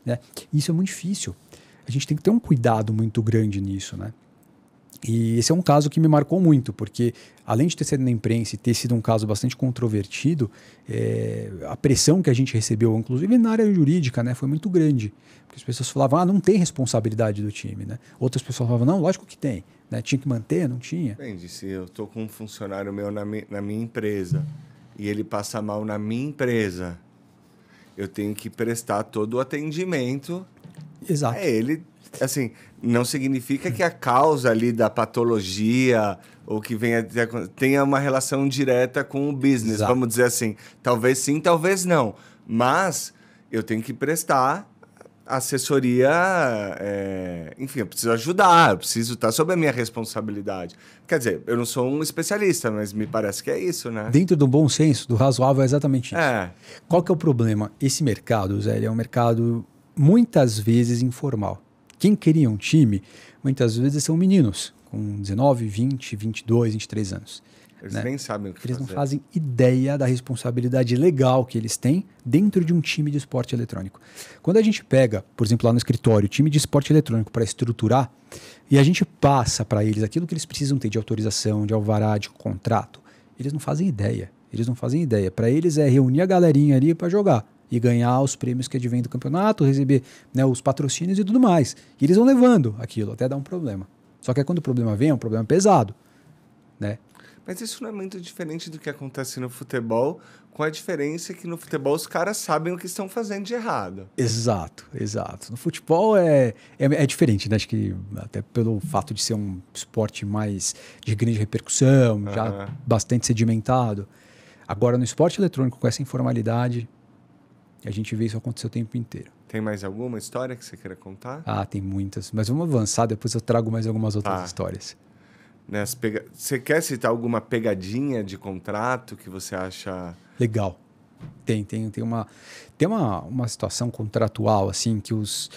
Né? Isso é muito difícil. A gente tem que ter um cuidado muito grande nisso, né? E esse é um caso que me marcou muito, porque além de ter sido na imprensa e ter sido um caso bastante controvertido, a pressão que a gente recebeu, inclusive na área jurídica, né, foi muito grande. Porque as pessoas falavam, não tem responsabilidade do time. Né? Outras pessoas falavam, não, lógico que tem. Né? Tinha que manter, não tinha. Depende, se eu estou com um funcionário meu na minha empresa e ele passa mal na minha empresa, eu tenho que prestar todo o atendimento. Exato. Ele... Assim, não significa que a causa ali da patologia ou que tenha uma relação direta com o business, Exato. Vamos dizer assim. Talvez sim, talvez não. Mas eu tenho que prestar assessoria, enfim, eu preciso ajudar, eu preciso estar sob a minha responsabilidade. Quer dizer, eu não sou um especialista, mas me parece que é isso, né? Dentro do bom senso, do razoável, é exatamente isso. Qual que é o problema? Esse mercado, Zé, ele é um mercado muitas vezes informal. Quem cria um time, muitas vezes são meninos, com 19, 20, 22, 23 anos. Eles né? nem sabem o que Eles fazer. não fazem ideia da responsabilidade legal que eles têm dentro de um time de esporte eletrônico. Quando a gente pega, por exemplo, lá no escritório, o time de esporte eletrônico para estruturar, e a gente passa para eles aquilo que eles precisam ter de autorização, de alvará, de contrato, eles não fazem ideia. Eles não fazem ideia. Para eles é reunir a galerinha ali para jogar e ganhar os prêmios que advêm do campeonato, receber, né, os patrocínios e tudo mais. E eles vão levando aquilo até dar um problema. Só que quando o problema vem, é um problema pesado, né? Mas isso não é muito diferente do que acontece no futebol, com a diferença que no futebol os caras sabem o que estão fazendo de errado. Exato, exato. No futebol é diferente, né? Acho que até pelo fato de ser um esporte mais de grande repercussão, já bastante sedimentado. Agora, no esporte eletrônico, com essa informalidade, a gente vê isso acontecer o tempo inteiro. Tem mais alguma história que você queira contar? Ah, tem muitas. Mas vamos avançar, depois eu trago mais algumas outras histórias. Né, você quer citar alguma pegadinha de contrato que você acha... Legal. Tem uma situação contratual, assim, que os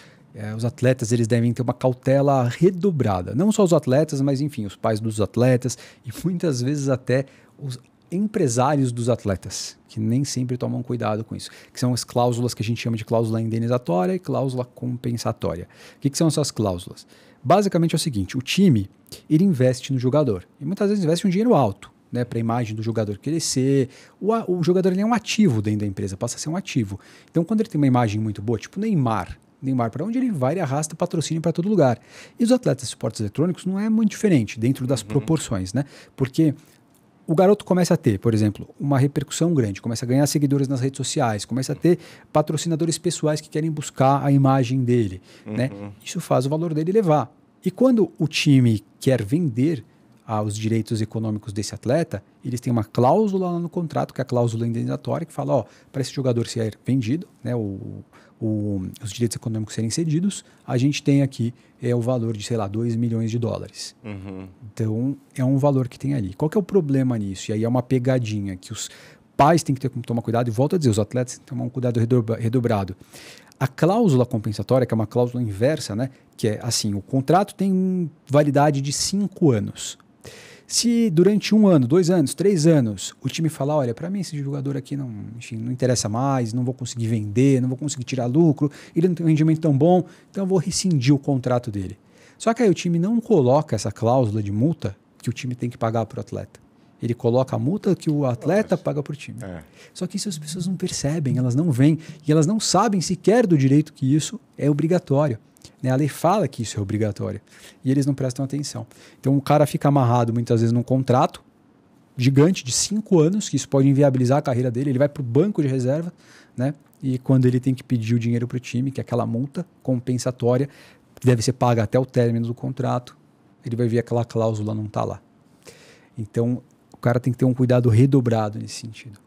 atletas eles devem ter uma cautela redobrada. Não só os atletas, mas, enfim, os pais dos atletas e muitas vezes até os empresários dos atletas, que nem sempre tomam cuidado com isso, que são as cláusulas que a gente chama de cláusula indenizatória e cláusula compensatória. O que são essas cláusulas? Basicamente é o seguinte, o time ele investe no jogador, e muitas vezes investe um dinheiro alto, né, para a imagem do jogador crescer. O jogador ele é um ativo dentro da empresa, passa a ser um ativo. Então quando ele tem uma imagem muito boa, tipo Neymar, para onde ele vai, ele arrasta patrocínio para todo lugar. E os atletas de esportes eletrônicos não é muito diferente, dentro das proporções, né? Porque o garoto começa a ter, por exemplo, uma repercussão grande, começa a ganhar seguidores nas redes sociais, começa a ter patrocinadores pessoais que querem buscar a imagem dele, né? Isso faz o valor dele elevar. E quando o time quer vender os direitos econômicos desse atleta, eles têm uma cláusula lá no contrato, que é a cláusula indenizatória, que fala, para esse jogador ser vendido, né, os direitos econômicos serem cedidos, a gente tem aqui o valor de, sei lá, 2 milhões de dólares. Então, é um valor que tem ali. Qual que é o problema nisso? E aí é uma pegadinha que os pais têm que tomar cuidado, e volto a dizer, os atletas têm que tomar um cuidado redobrado. A cláusula compensatória, que é uma cláusula inversa, né, que é assim, o contrato tem validade de 5 anos. Se durante 1 ano, 2 anos, 3 anos, o time falar, olha, para mim esse jogador aqui não interessa mais, não vou conseguir vender, não vou conseguir tirar lucro, ele não tem um rendimento tão bom, então eu vou rescindir o contrato dele. Só que aí o time não coloca essa cláusula de multa que o time tem que pagar para o atleta. Ele coloca a multa que o atleta paga para o time. Só que isso as pessoas não percebem, elas não veem, e elas não sabem sequer do direito que isso é obrigatório. Né? A lei fala que isso é obrigatório e eles não prestam atenção. Então o cara fica amarrado muitas vezes num contrato gigante de 5 anos, que isso pode inviabilizar a carreira dele, ele vai para o banco de reserva, né? E quando ele tem que pedir o dinheiro para o time, que é aquela multa compensatória, que deve ser paga até o término do contrato, ele vai ver aquela cláusula não está lá. Então o cara tem que ter um cuidado redobrado nesse sentido.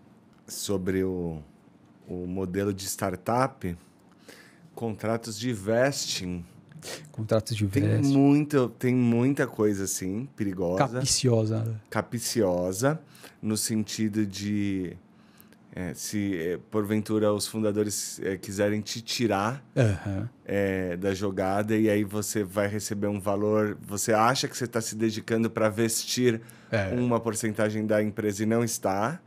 Sobre o modelo de startup, contratos de vesting. Contratos de vesting. Tem muita coisa assim, perigosa. Capiciosa, no sentido de se porventura os fundadores quiserem te tirar da jogada e aí você vai receber um valor, você acha que você está se dedicando para vestir uma porcentagem da empresa e não está.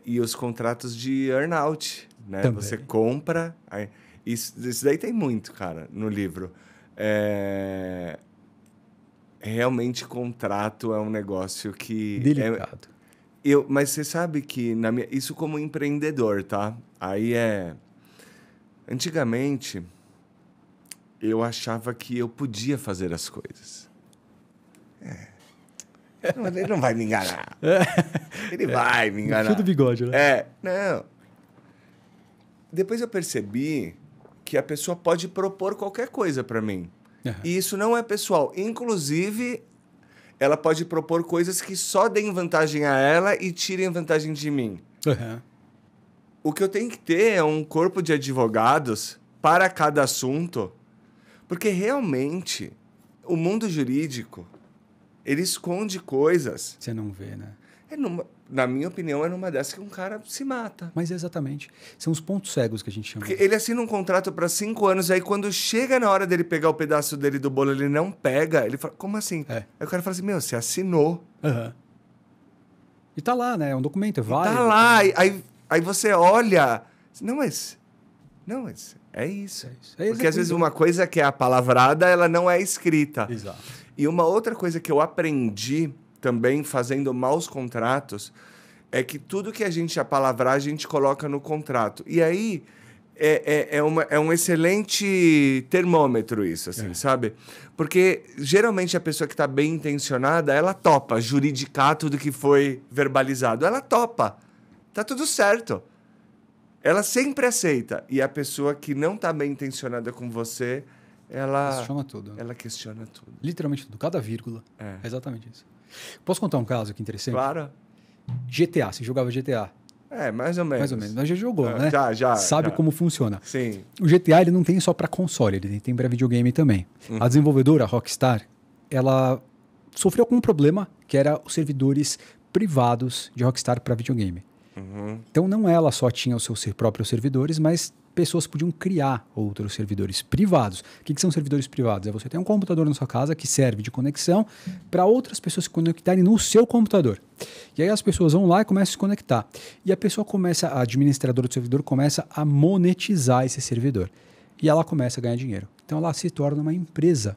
E os contratos de earn-out, né? Também. Você compra... Isso daí tem muito, cara, no livro. Realmente, contrato é um negócio que... Delicado. Mas você sabe que... isso como empreendedor, tá? Aí antigamente, eu achava que eu podia fazer as coisas. Ele não vai me enganar. Ele vai me enganar. Fio do bigode, né? Não. Depois eu percebi que a pessoa pode propor qualquer coisa para mim. E isso não é pessoal. Inclusive, ela pode propor coisas que só deem vantagem a ela e tirem vantagem de mim. O que eu tenho que ter é um corpo de advogados para cada assunto, porque realmente o mundo jurídico ele esconde coisas. Você não vê, né? Na minha opinião, é numa dessas que um cara se mata. Mas exatamente. São os pontos cegos que a gente chama. Porque ele assina um contrato para 5 anos, aí quando chega na hora dele pegar o pedaço dele do bolo, ele não pega. Ele fala, como assim? Aí o cara fala assim, você assinou. E tá lá, né? É um documento, é válido. Tá lá, aí você olha... Não, mas é isso. Porque às vezes uma coisa que é apalavrada, ela não é escrita. Exato. E uma outra coisa que eu aprendi também fazendo maus contratos é que tudo que a gente apalavrar, a gente coloca no contrato. E aí é um excelente termômetro isso, assim, sabe? Porque geralmente a pessoa que está bem intencionada, ela topa juridicar tudo que foi verbalizado. Ela topa. Tá tudo certo. Ela sempre aceita. E a pessoa que não está bem intencionada com você, ela... Questiona tudo. Ela questiona tudo. Literalmente tudo. Cada vírgula. É exatamente isso. Posso contar um caso aqui interessante? Claro. GTA. Você jogava GTA? Mais ou menos. Mais ou menos. Mas já jogou, né? Já. Sabe como funciona. Sim. O GTA ele não tem só para console, ele tem para videogame também. A desenvolvedora, a Rockstar, ela sofreu com um problema que era os servidores privados de Rockstar para videogame. Então não ela só tinha os seus próprios servidores, mas pessoas podiam criar outros servidores privados. O que são servidores privados? É você ter um computador na sua casa que serve de conexão para outras pessoas se conectarem no seu computador. E aí as pessoas vão lá e começam a se conectar. E a pessoa começa, a administradora do servidor começa a monetizar esse servidor. E ela começa a ganhar dinheiro. Então ela se torna uma empresa.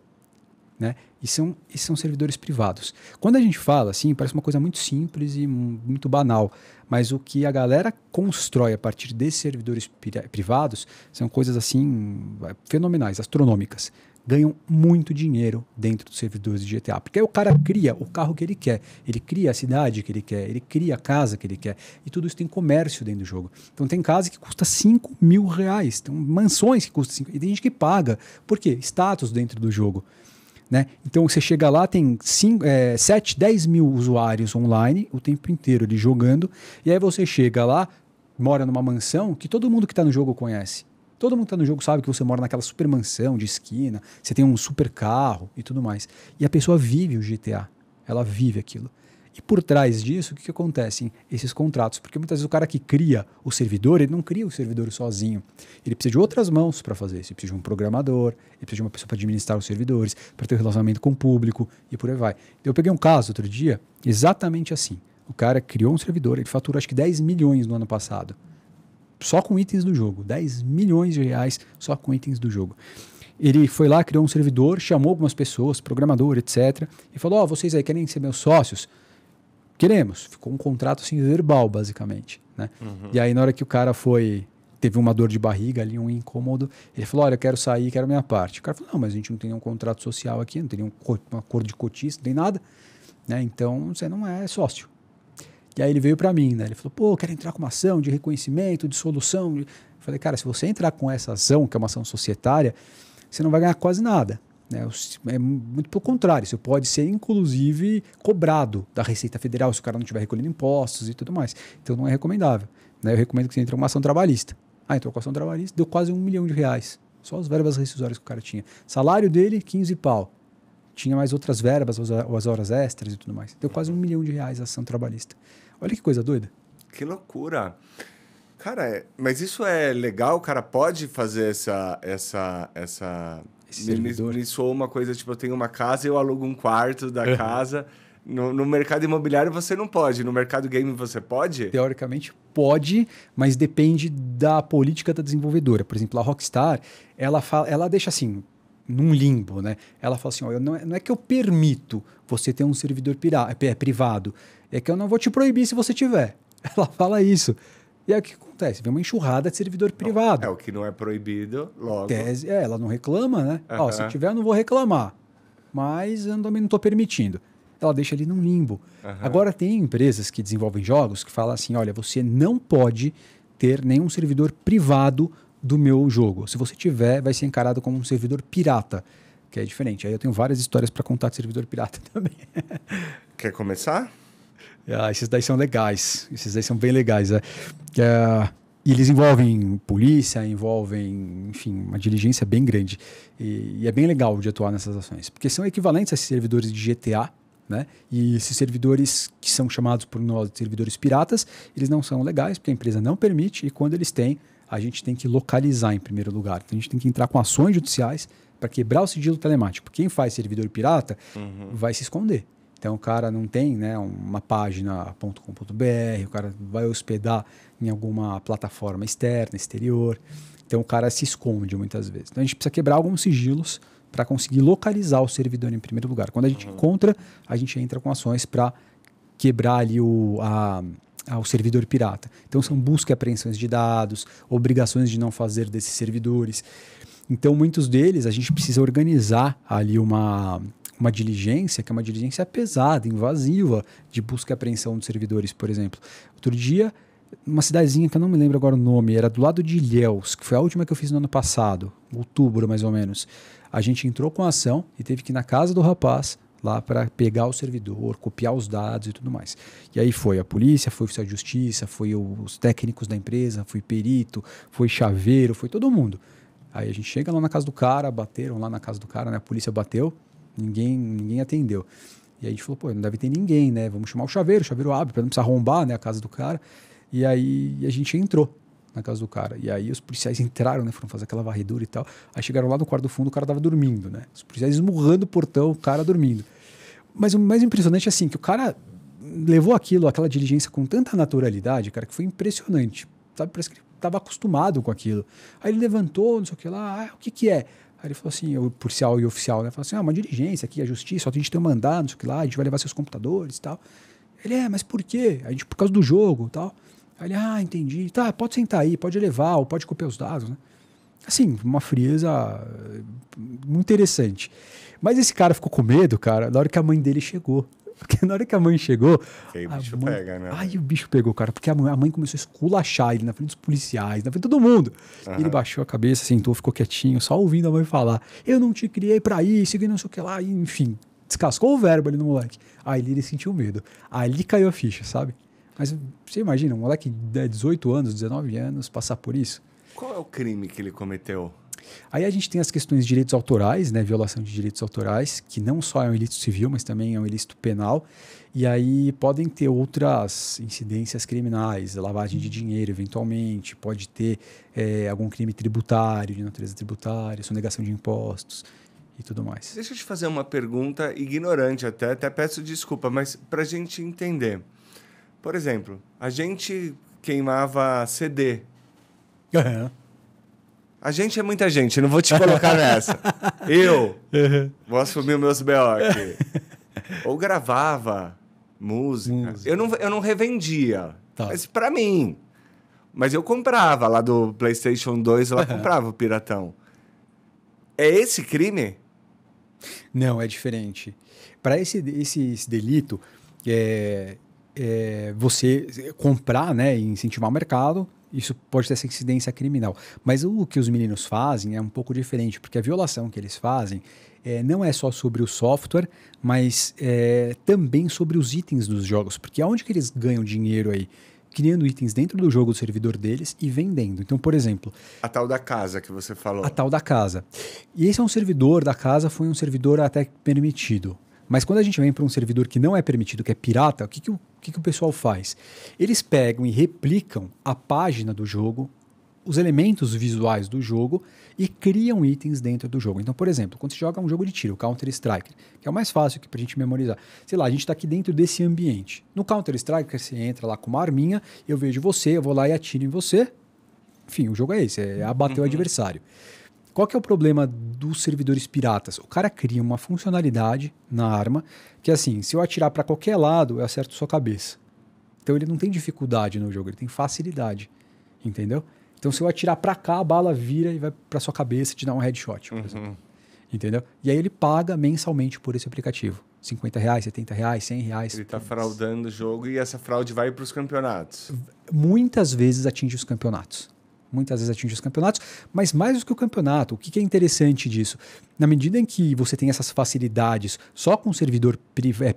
Né? E são servidores privados. Quando a gente fala assim, parece uma coisa muito simples e muito banal, mas o que a galera constrói a partir desses servidores privados são coisas assim fenomenais, astronômicas. Ganham muito dinheiro dentro dos servidores de GTA, porque aí o cara cria o carro que ele quer, ele cria a cidade que ele quer, ele cria a casa que ele quer, e tudo isso tem comércio dentro do jogo. Então tem casa que custa R$5.000, tem mansões que custam 5, e tem gente que paga. Por quê? Status dentro do jogo. Né? Então você chega lá, tem 7, 10 mil usuários online o tempo inteiro ali jogando, e aí você chega lá, mora numa mansão que todo mundo que está no jogo conhece. Todo mundo que está no jogo sabe que você mora naquela super mansão de esquina, você tem um super carro e tudo mais. E a pessoa vive o GTA, ela vive aquilo. E por trás disso, o que acontece? Esses contratos. Porque muitas vezes o cara que cria o servidor, ele não cria o servidor sozinho. Ele precisa de outras mãos para fazer isso. Ele precisa de um programador, ele precisa de uma pessoa para administrar os servidores, para ter um relacionamento com o público e por aí vai. Eu peguei um caso outro dia, exatamente assim. O cara criou um servidor, ele faturou acho que 10 milhões no ano passado. Só com itens do jogo. 10 milhões de reais só com itens do jogo. Ele foi lá, criou um servidor, chamou algumas pessoas, programador, etc. E falou, vocês aí querem ser meus sócios? Queremos. Ficou um contrato assim verbal, basicamente. Né? E aí, na hora que o cara teve uma dor de barriga ali, um incômodo, ele falou, olha, eu quero sair, quero a minha parte. O cara falou, não, mas a gente não tem nenhum contrato social aqui, não tem nenhum acordo de cotista, não tem nada. Né? Então, você não é sócio. E aí ele veio para mim, né? Ele falou, eu quero entrar com uma ação de reconhecimento, de solução. Eu falei, cara, se você entrar com essa ação, que é uma ação societária, você não vai ganhar quase nada. Né? É muito pelo contrário, isso pode ser inclusive cobrado da Receita Federal se o cara não estiver recolhendo impostos e tudo mais. Então não é recomendável. Né? Eu recomendo que você entre com uma ação trabalhista. Entrou com a ação trabalhista, deu quase R$1 milhão. Só as verbas rescisórias que o cara tinha. Salário dele, 15 pau. Tinha mais outras verbas, as horas extras e tudo mais. Deu quase R$1 milhão a ação trabalhista. Olha que coisa doida. Que loucura. Cara, mas isso é legal? O cara pode fazer essa... Me soou uma coisa, tipo, eu tenho uma casa e eu alugo um quarto da casa. No mercado imobiliário você não pode. No mercado game você pode? Teoricamente pode, mas depende da política da desenvolvedora. Por exemplo, a Rockstar, ela deixa assim, num limbo, né? Ela fala assim, não é que eu permito você ter um servidor privado, é que eu não vou te proibir se você tiver. Ela fala isso. E aí o que acontece? Vem uma enxurrada de servidor privado. É o que não é proibido, logo. Ela não reclama, né? Se tiver, eu não vou reclamar. Mas eu também não estou permitindo. Ela deixa ali num limbo. Agora, tem empresas que desenvolvem jogos que falam assim, olha, você não pode ter nenhum servidor privado do meu jogo. Se você tiver, vai ser encarado como um servidor pirata, que é diferente. Aí eu tenho várias histórias para contar de servidor pirata também. Quer começar? Esses daí são legais. Esses daí são bem legais. E eles envolvem polícia, envolvem, enfim, uma diligência bem grande. E é bem legal de atuar nessas ações. Porque são equivalentes a esses servidores de GTA, né? E esses servidores que são chamados por nós de servidores piratas, eles não são legais, porque a empresa não permite. E quando eles têm, a gente tem que localizar em primeiro lugar. Então a gente tem que entrar com ações judiciais para quebrar o sigilo telemático. Quem faz servidor pirata vai se esconder. Então o cara não tem, né, uma página .com.br, o cara vai hospedar em alguma plataforma externa, exterior. Então o cara se esconde muitas vezes. Então a gente precisa quebrar alguns sigilos para conseguir localizar o servidor em primeiro lugar. Quando a gente encontra, a gente entra com ações para quebrar ali o servidor pirata. Então são busca e apreensões de dados, obrigações de não fazer desses servidores. Então muitos deles a gente precisa organizar ali uma diligência, que é uma diligência pesada, invasiva, de busca e apreensão de servidores, por exemplo. Outro dia, uma cidadezinha que eu não me lembro agora o nome, era do lado de Ilhéus, que foi a última que eu fiz no ano passado, outubro mais ou menos. A gente entrou com a ação e teve que ir na casa do rapaz lá para pegar o servidor, copiar os dados e tudo mais. E aí foi a polícia, foi o oficial de justiça, foi os técnicos da empresa, foi perito, foi chaveiro, foi todo mundo. Aí a gente chega lá na casa do cara, bateram lá na casa do cara, né? A polícia bateu, ninguém atendeu. E aí a gente falou, pô, não deve ter ninguém, né? Vamos chamar o chaveiro abre para não precisar arrombar, né, a casa do cara. E aí a gente entrou na casa do cara. E aí os policiais entraram, né? Foram fazer aquela varredura e tal. Aí chegaram lá no quarto do fundo, o cara tava dormindo, né? Os policiais esmurrando o portão, o cara dormindo. Mas o mais impressionante é assim, que o cara levou aquela diligência com tanta naturalidade, cara, que foi impressionante. Sabe? Parece que ele estava acostumado com aquilo. Aí ele levantou, não sei o que lá, o que é? Aí ele falou assim, o policial e o oficial, né? Falou assim, uma diligência aqui, a justiça, só a gente tem um mandado, não sei o que lá, a gente vai levar seus computadores e tal. Ele, mas por quê? A gente, por causa do jogo e tal. Aí ele, entendi. Tá, pode sentar aí, pode levar, ou pode copiar os dados, né? Assim, uma frieza muito interessante. Mas esse cara ficou com medo, cara, na hora que a mãe dele chegou. Porque na hora que a mãe chegou... Aí o bicho pega, né? Aí o bicho pegou, cara, porque a mãe começou a esculachar ele na frente dos policiais, na frente de todo mundo. E ele baixou a cabeça, sentou, ficou quietinho, só ouvindo a mãe falar. Eu não te criei pra isso, e não sei o que lá, e, enfim. Descascou o verbo ali no moleque. Aí ele sentiu medo. Aí ele caiu a ficha, sabe? Mas você imagina, um moleque de 18 anos, 19 anos, passar por isso? Qual é o crime que ele cometeu? Aí a gente tem as questões de direitos autorais, né, violação de direitos autorais, que não só é um ilícito civil, mas também é um ilícito penal. E aí podem ter outras incidências criminais, lavagem de dinheiro, eventualmente, pode ter algum crime tributário, de natureza tributária, sonegação de impostos e tudo mais. Deixa eu te fazer uma pergunta ignorante até peço desculpa, mas para a gente entender. Por exemplo, a gente queimava CD. A gente é muita gente, não vou te colocar nessa. Eu vou assumir os meus BO aqui. Ou gravava música. Eu não revendia, mas pra mim. Mas eu comprava lá do PlayStation 2, eu comprava o piratão. É esse crime? Não, é diferente. Para esse delito, você comprar, né, e incentivar o mercado, isso pode ter essa incidência criminal. Mas o que os meninos fazem é um pouco diferente, porque a violação que eles fazem não é só sobre o software, mas também sobre os itens dos jogos. Porque aonde que eles ganham dinheiro aí? Criando itens dentro do jogo do servidor deles e vendendo. Então, por exemplo... A tal da casa que você falou. A tal da casa. E esse é um servidor da casa, foi um servidor até permitido. Mas quando a gente vem para um servidor que não é permitido, que é pirata, o que o pessoal faz? Eles pegam e replicam a página do jogo, os elementos visuais do jogo e criam itens dentro do jogo. Então, por exemplo, quando você joga um jogo de tiro, Counter-Strike, que é o mais fácil para a gente memorizar. Sei lá, a gente está aqui dentro desse ambiente. No Counter-Strike, você entra lá com uma arminha, eu vejo você, eu vou lá e atiro em você. Enfim, o jogo é esse, é abater o adversário. Qual que é o problema dos servidores piratas? O cara cria uma funcionalidade na arma que, assim, se eu atirar para qualquer lado, eu acerto sua cabeça. Então ele não tem dificuldade no jogo, ele tem facilidade, entendeu? Então se eu atirar para cá, a bala vira e vai para sua cabeça e te dá um headshot, por exemplo. Entendeu? E aí ele paga mensalmente por esse aplicativo. R$50, R$70, R$100. Ele está fraudando o jogo e essa fraude vai para os campeonatos. Muitas vezes atinge os campeonatos. Mas mais do que o campeonato, o que é interessante disso? Na medida em que você tem essas facilidades só com o servidor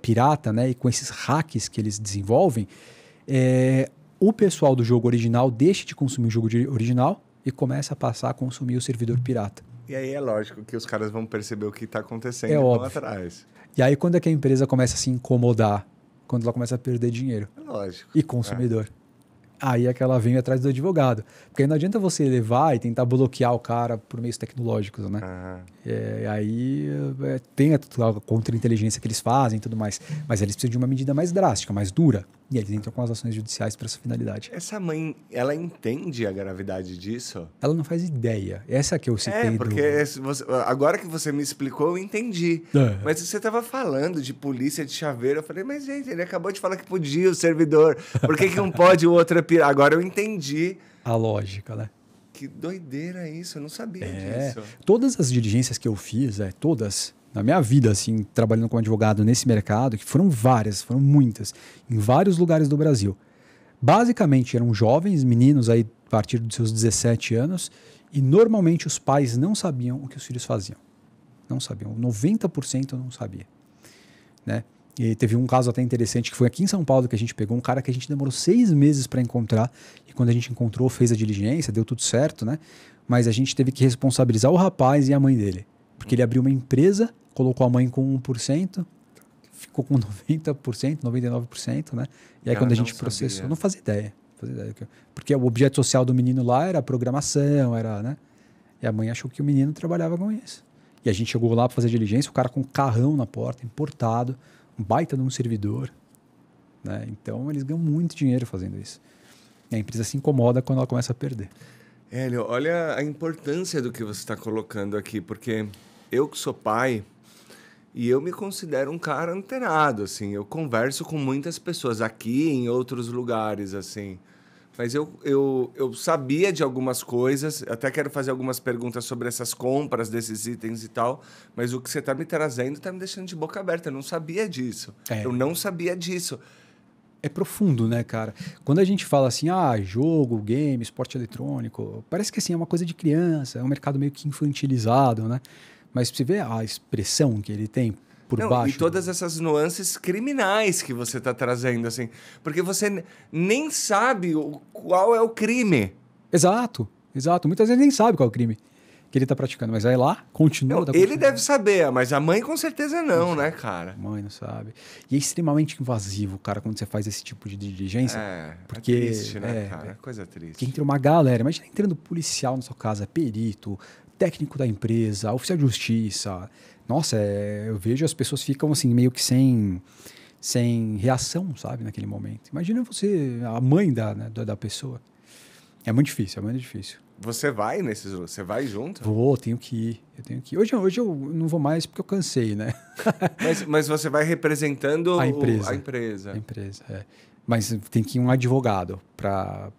pirata, né, e com esses hacks que eles desenvolvem, o pessoal do jogo original deixa de consumir o jogo original e começa a passar a consumir o servidor pirata. E aí é lógico que os caras vão perceber o que está acontecendo e vão atrás. E aí quando é que a empresa começa a se incomodar? Quando ela começa a perder dinheiro. É lógico. E consumidor. Aí é que ela vem atrás do advogado. Porque aí não adianta você levar e tentar bloquear o cara por meios tecnológicos, né? Aí tem a contra-inteligência que eles fazem e tudo mais. Mas eles precisam de uma medida mais drástica, mais dura. E eles entram com as ações judiciais para essa finalidade. Essa mãe, ela entende a gravidade disso? Ela não faz ideia. Essa que eu citei. Porque agora que você me explicou, eu entendi. Mas você estava falando de polícia de chaveiro. Eu falei, mas gente, ele acabou de falar que podia o servidor. Por que um pode e o outro é pior? Agora eu entendi. A lógica, né? Que doideira isso, eu não sabia disso. Todas as diligências que eu fiz, todas, na minha vida, assim, trabalhando como advogado nesse mercado, que foram várias, foram muitas, em vários lugares do Brasil. Basicamente, eram jovens, meninos aí a partir dos seus 17 anos, e normalmente os pais não sabiam o que os filhos faziam. Não sabiam. 90% não sabia. Né? E teve um caso até interessante que foi aqui em São Paulo que a gente pegou um cara que a gente demorou 6 meses para encontrar, e quando a gente encontrou, fez a diligência, deu tudo certo, né? Mas a gente teve que responsabilizar o rapaz e a mãe dele. Porque ele abriu uma empresa, colocou a mãe com 1%, ficou com 90%, 99%, né? E aí quando a gente processou, não fazia ideia. Porque o objeto social do menino lá era programação, né? E a mãe achou que o menino trabalhava com isso. E a gente chegou lá para fazer diligência, o cara com um carrão na porta, importado, um baita de um servidor. Né? Então eles ganham muito dinheiro fazendo isso. E a empresa se incomoda quando ela começa a perder. Hélio, olha a importância do que você está colocando aqui, porque eu que sou pai, e eu me considero um cara antenado, assim, eu converso com muitas pessoas aqui e em outros lugares, assim, mas eu sabia de algumas coisas, até quero fazer algumas perguntas sobre essas compras desses itens e tal, mas o que você está me trazendo está me deixando de boca aberta, eu não sabia disso, eu não sabia disso. É profundo, né, cara? Quando a gente fala assim, jogo, game, esporte eletrônico, parece que assim, é uma coisa de criança, é um mercado meio que infantilizado, né? Mas você vê a expressão que ele tem por baixo. E todas essas nuances criminais que você está trazendo, assim. Porque você nem sabe qual é o crime. Exato. Muitas vezes nem sabe qual é o crime que ele está praticando. Mas aí lá, continua. Ele deve saber, mas a mãe com certeza não, né, cara? A mãe não sabe. E é extremamente invasivo, cara, quando você faz esse tipo de diligência. Porque, é triste, né, cara? Coisa triste. Porque entra uma galera. Imagina entrando policial na sua casa, perito, técnico da empresa, oficial de justiça. Nossa, eu vejo as pessoas ficam assim meio que sem reação, sabe, naquele momento. Imagina você, a mãe da pessoa. É muito difícil, é muito difícil. Você vai nesses... Você vai junto? Vou, tenho que ir. Hoje eu não vou mais porque eu cansei, né? mas você vai representando a empresa. A empresa. A empresa, Mas tem que ir um advogado para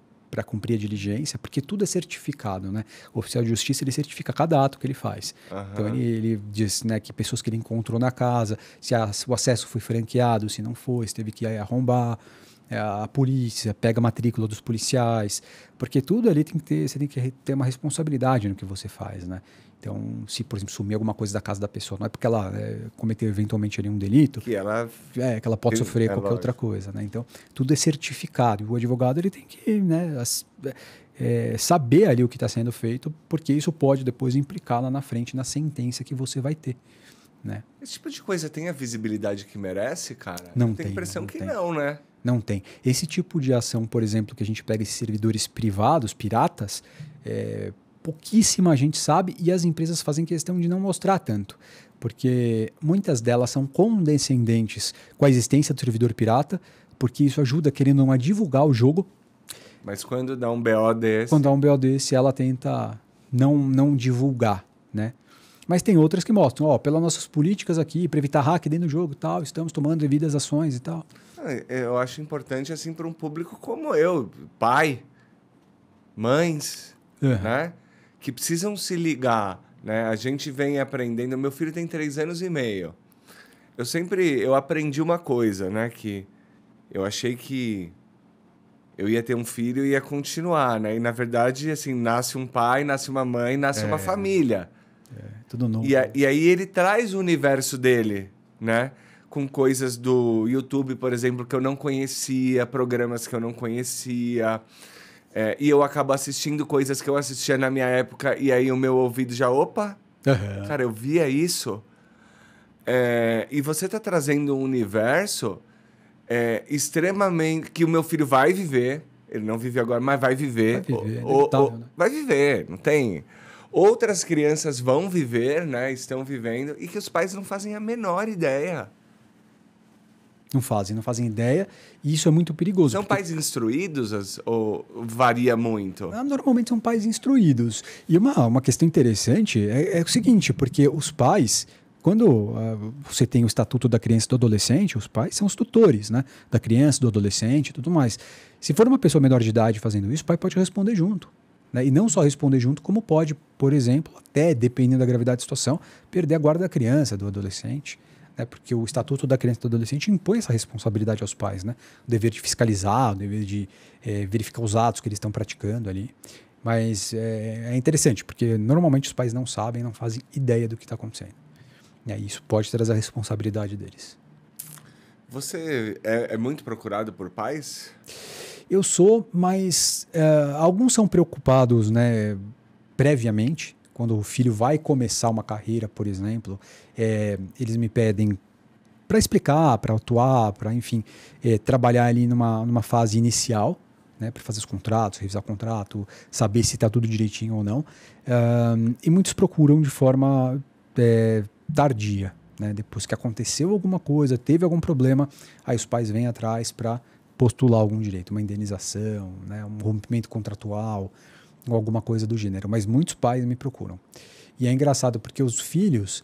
cumprir a diligência, porque tudo é certificado, né? O oficial de justiça, ele certifica cada ato que ele faz. Então, ele diz, né, que pessoas que ele encontrou na casa, se o acesso foi franqueado, se não foi, se teve que arrombar, a polícia, pega a matrícula dos policiais, porque tudo ali você tem que ter uma responsabilidade no que você faz, né? Então, se, por exemplo, sumir alguma coisa da casa da pessoa, não é porque ela cometeu eventualmente ali um delito que ela pode sofrer qualquer outra coisa, né? Então, tudo é certificado. E o advogado ele tem que, né, saber ali o que está sendo feito, porque isso pode depois implicar lá na frente na sentença que você vai ter, né? Esse tipo de coisa tem a visibilidade que merece, cara? Não tem. Tem a impressão que não, né? Não tem. Esse tipo de ação, por exemplo, que a gente pega esses servidores privados, piratas, pouquíssima gente sabe e as empresas fazem questão de não mostrar tanto, porque muitas delas são condescendentes com a existência do servidor pirata, porque isso ajuda, querendo ou não, a divulgar o jogo. Mas quando dá um BO desse... Quando dá um BO desse, ela tenta não divulgar, né? Mas tem outras que mostram, pelas nossas políticas aqui, para evitar hack dentro do jogo e tal, estamos tomando devidas ações e tal. Eu acho importante, assim, para um público como eu, pai, mães, né? Que precisam se ligar, né? A gente vem aprendendo... Meu filho tem 3 anos e meio. Eu aprendi uma coisa, né? Que eu achei que eu ia ter um filho e ia continuar, né? E, na verdade, assim, nasce um pai, nasce uma mãe, nasce uma família. Tudo novo. E aí ele traz o universo dele, né? Com coisas do YouTube, por exemplo, que eu não conhecia, programas que eu não conhecia... e eu acabo assistindo coisas que eu assistia na minha época e aí o meu ouvido já... Opa! Cara, eu via isso. E você tá trazendo um universo extremamente... Que o meu filho vai viver. Ele não vive agora, mas vai viver. Vai viver, inevitável, né? Vai viver, não tem... Outras crianças vão viver, né? Estão vivendo, e que os pais não fazem a menor ideia. Não fazem ideia, e isso é muito perigoso. São pais instruídos ou varia muito? Normalmente são pais instruídos. E uma questão interessante é o seguinte, porque os pais, quando você tem o Estatuto da Criança e do Adolescente, os pais são os tutores, né, da criança, do adolescente e tudo mais. Se for uma pessoa menor de idade fazendo isso, o pai pode responder junto. Né? E não só responder junto, como pode, por exemplo, até, dependendo da gravidade da situação, perder a guarda da criança, do adolescente. Porque o Estatuto da Criança e do Adolescente impõe essa responsabilidade aos pais, né? O dever de fiscalizar, o dever de verificar os atos que eles estão praticando ali. Mas é interessante, porque normalmente os pais não sabem, não fazem ideia do que está acontecendo. E aí isso pode trazer a responsabilidade deles. Você é muito procurado por pais? Eu sou, mas alguns são preocupados, né, previamente. Quando o filho vai começar uma carreira, por exemplo, eles me pedem para explicar, para atuar, para, enfim, trabalhar ali numa fase inicial, né, para fazer os contratos, revisar o contrato, saber se está tudo direitinho ou não. E muitos procuram de forma tardia, né, depois que aconteceu alguma coisa, teve algum problema, aí os pais vêm atrás para postular algum direito, uma indenização, né, um rompimento contratual, ou alguma coisa do gênero, mas muitos pais me procuram. E é engraçado porque os filhos,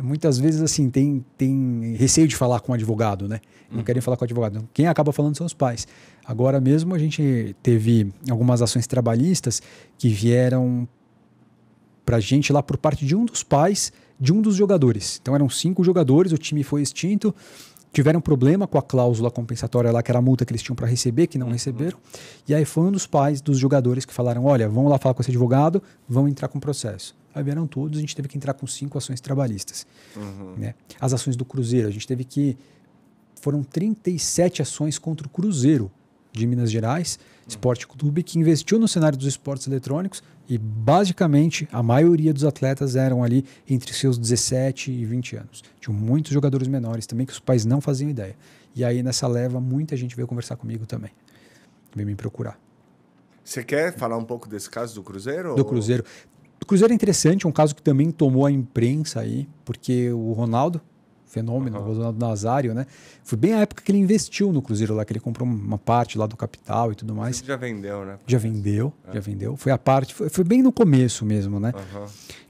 muitas vezes assim, tem receio de falar com o advogado, né? Não querem falar com o advogado. Quem acaba falando são os pais. Agora mesmo a gente teve algumas ações trabalhistas que vieram pra gente lá por parte de um dos pais de um dos jogadores. Então eram 5 jogadores, o time foi extinto, tiveram problema com a cláusula compensatória lá, que era a multa que eles tinham para receber, que não receberam. E aí foi um dos pais dos jogadores que falaram, olha, vamos lá falar com esse advogado, vão entrar com processo. Aí vieram todos, a gente teve que entrar com 5 ações trabalhistas. Né? As ações do Cruzeiro, a gente teve que... Foram 37 ações contra o Cruzeiro de Minas Gerais, Esporte Clube, que investiu no cenário dos esportes eletrônicos e, basicamente, a maioria dos atletas eram ali entre seus 17 e 20 anos. Tinham muitos jogadores menores também que os pais não faziam ideia. E aí, nessa leva, muita gente veio conversar comigo também. Veio me procurar. Você quer falar um pouco desse caso do Cruzeiro? Do Cruzeiro. O Cruzeiro é interessante, é um caso que também tomou a imprensa aí, porque o Ronaldo... fenômeno, o Ronaldo Nazário, né? Foi bem a época que ele investiu no Cruzeiro lá, que ele comprou uma parte lá do capital e tudo mais. Você já vendeu, né? Já vendeu. Foi a parte, foi bem no começo mesmo, né?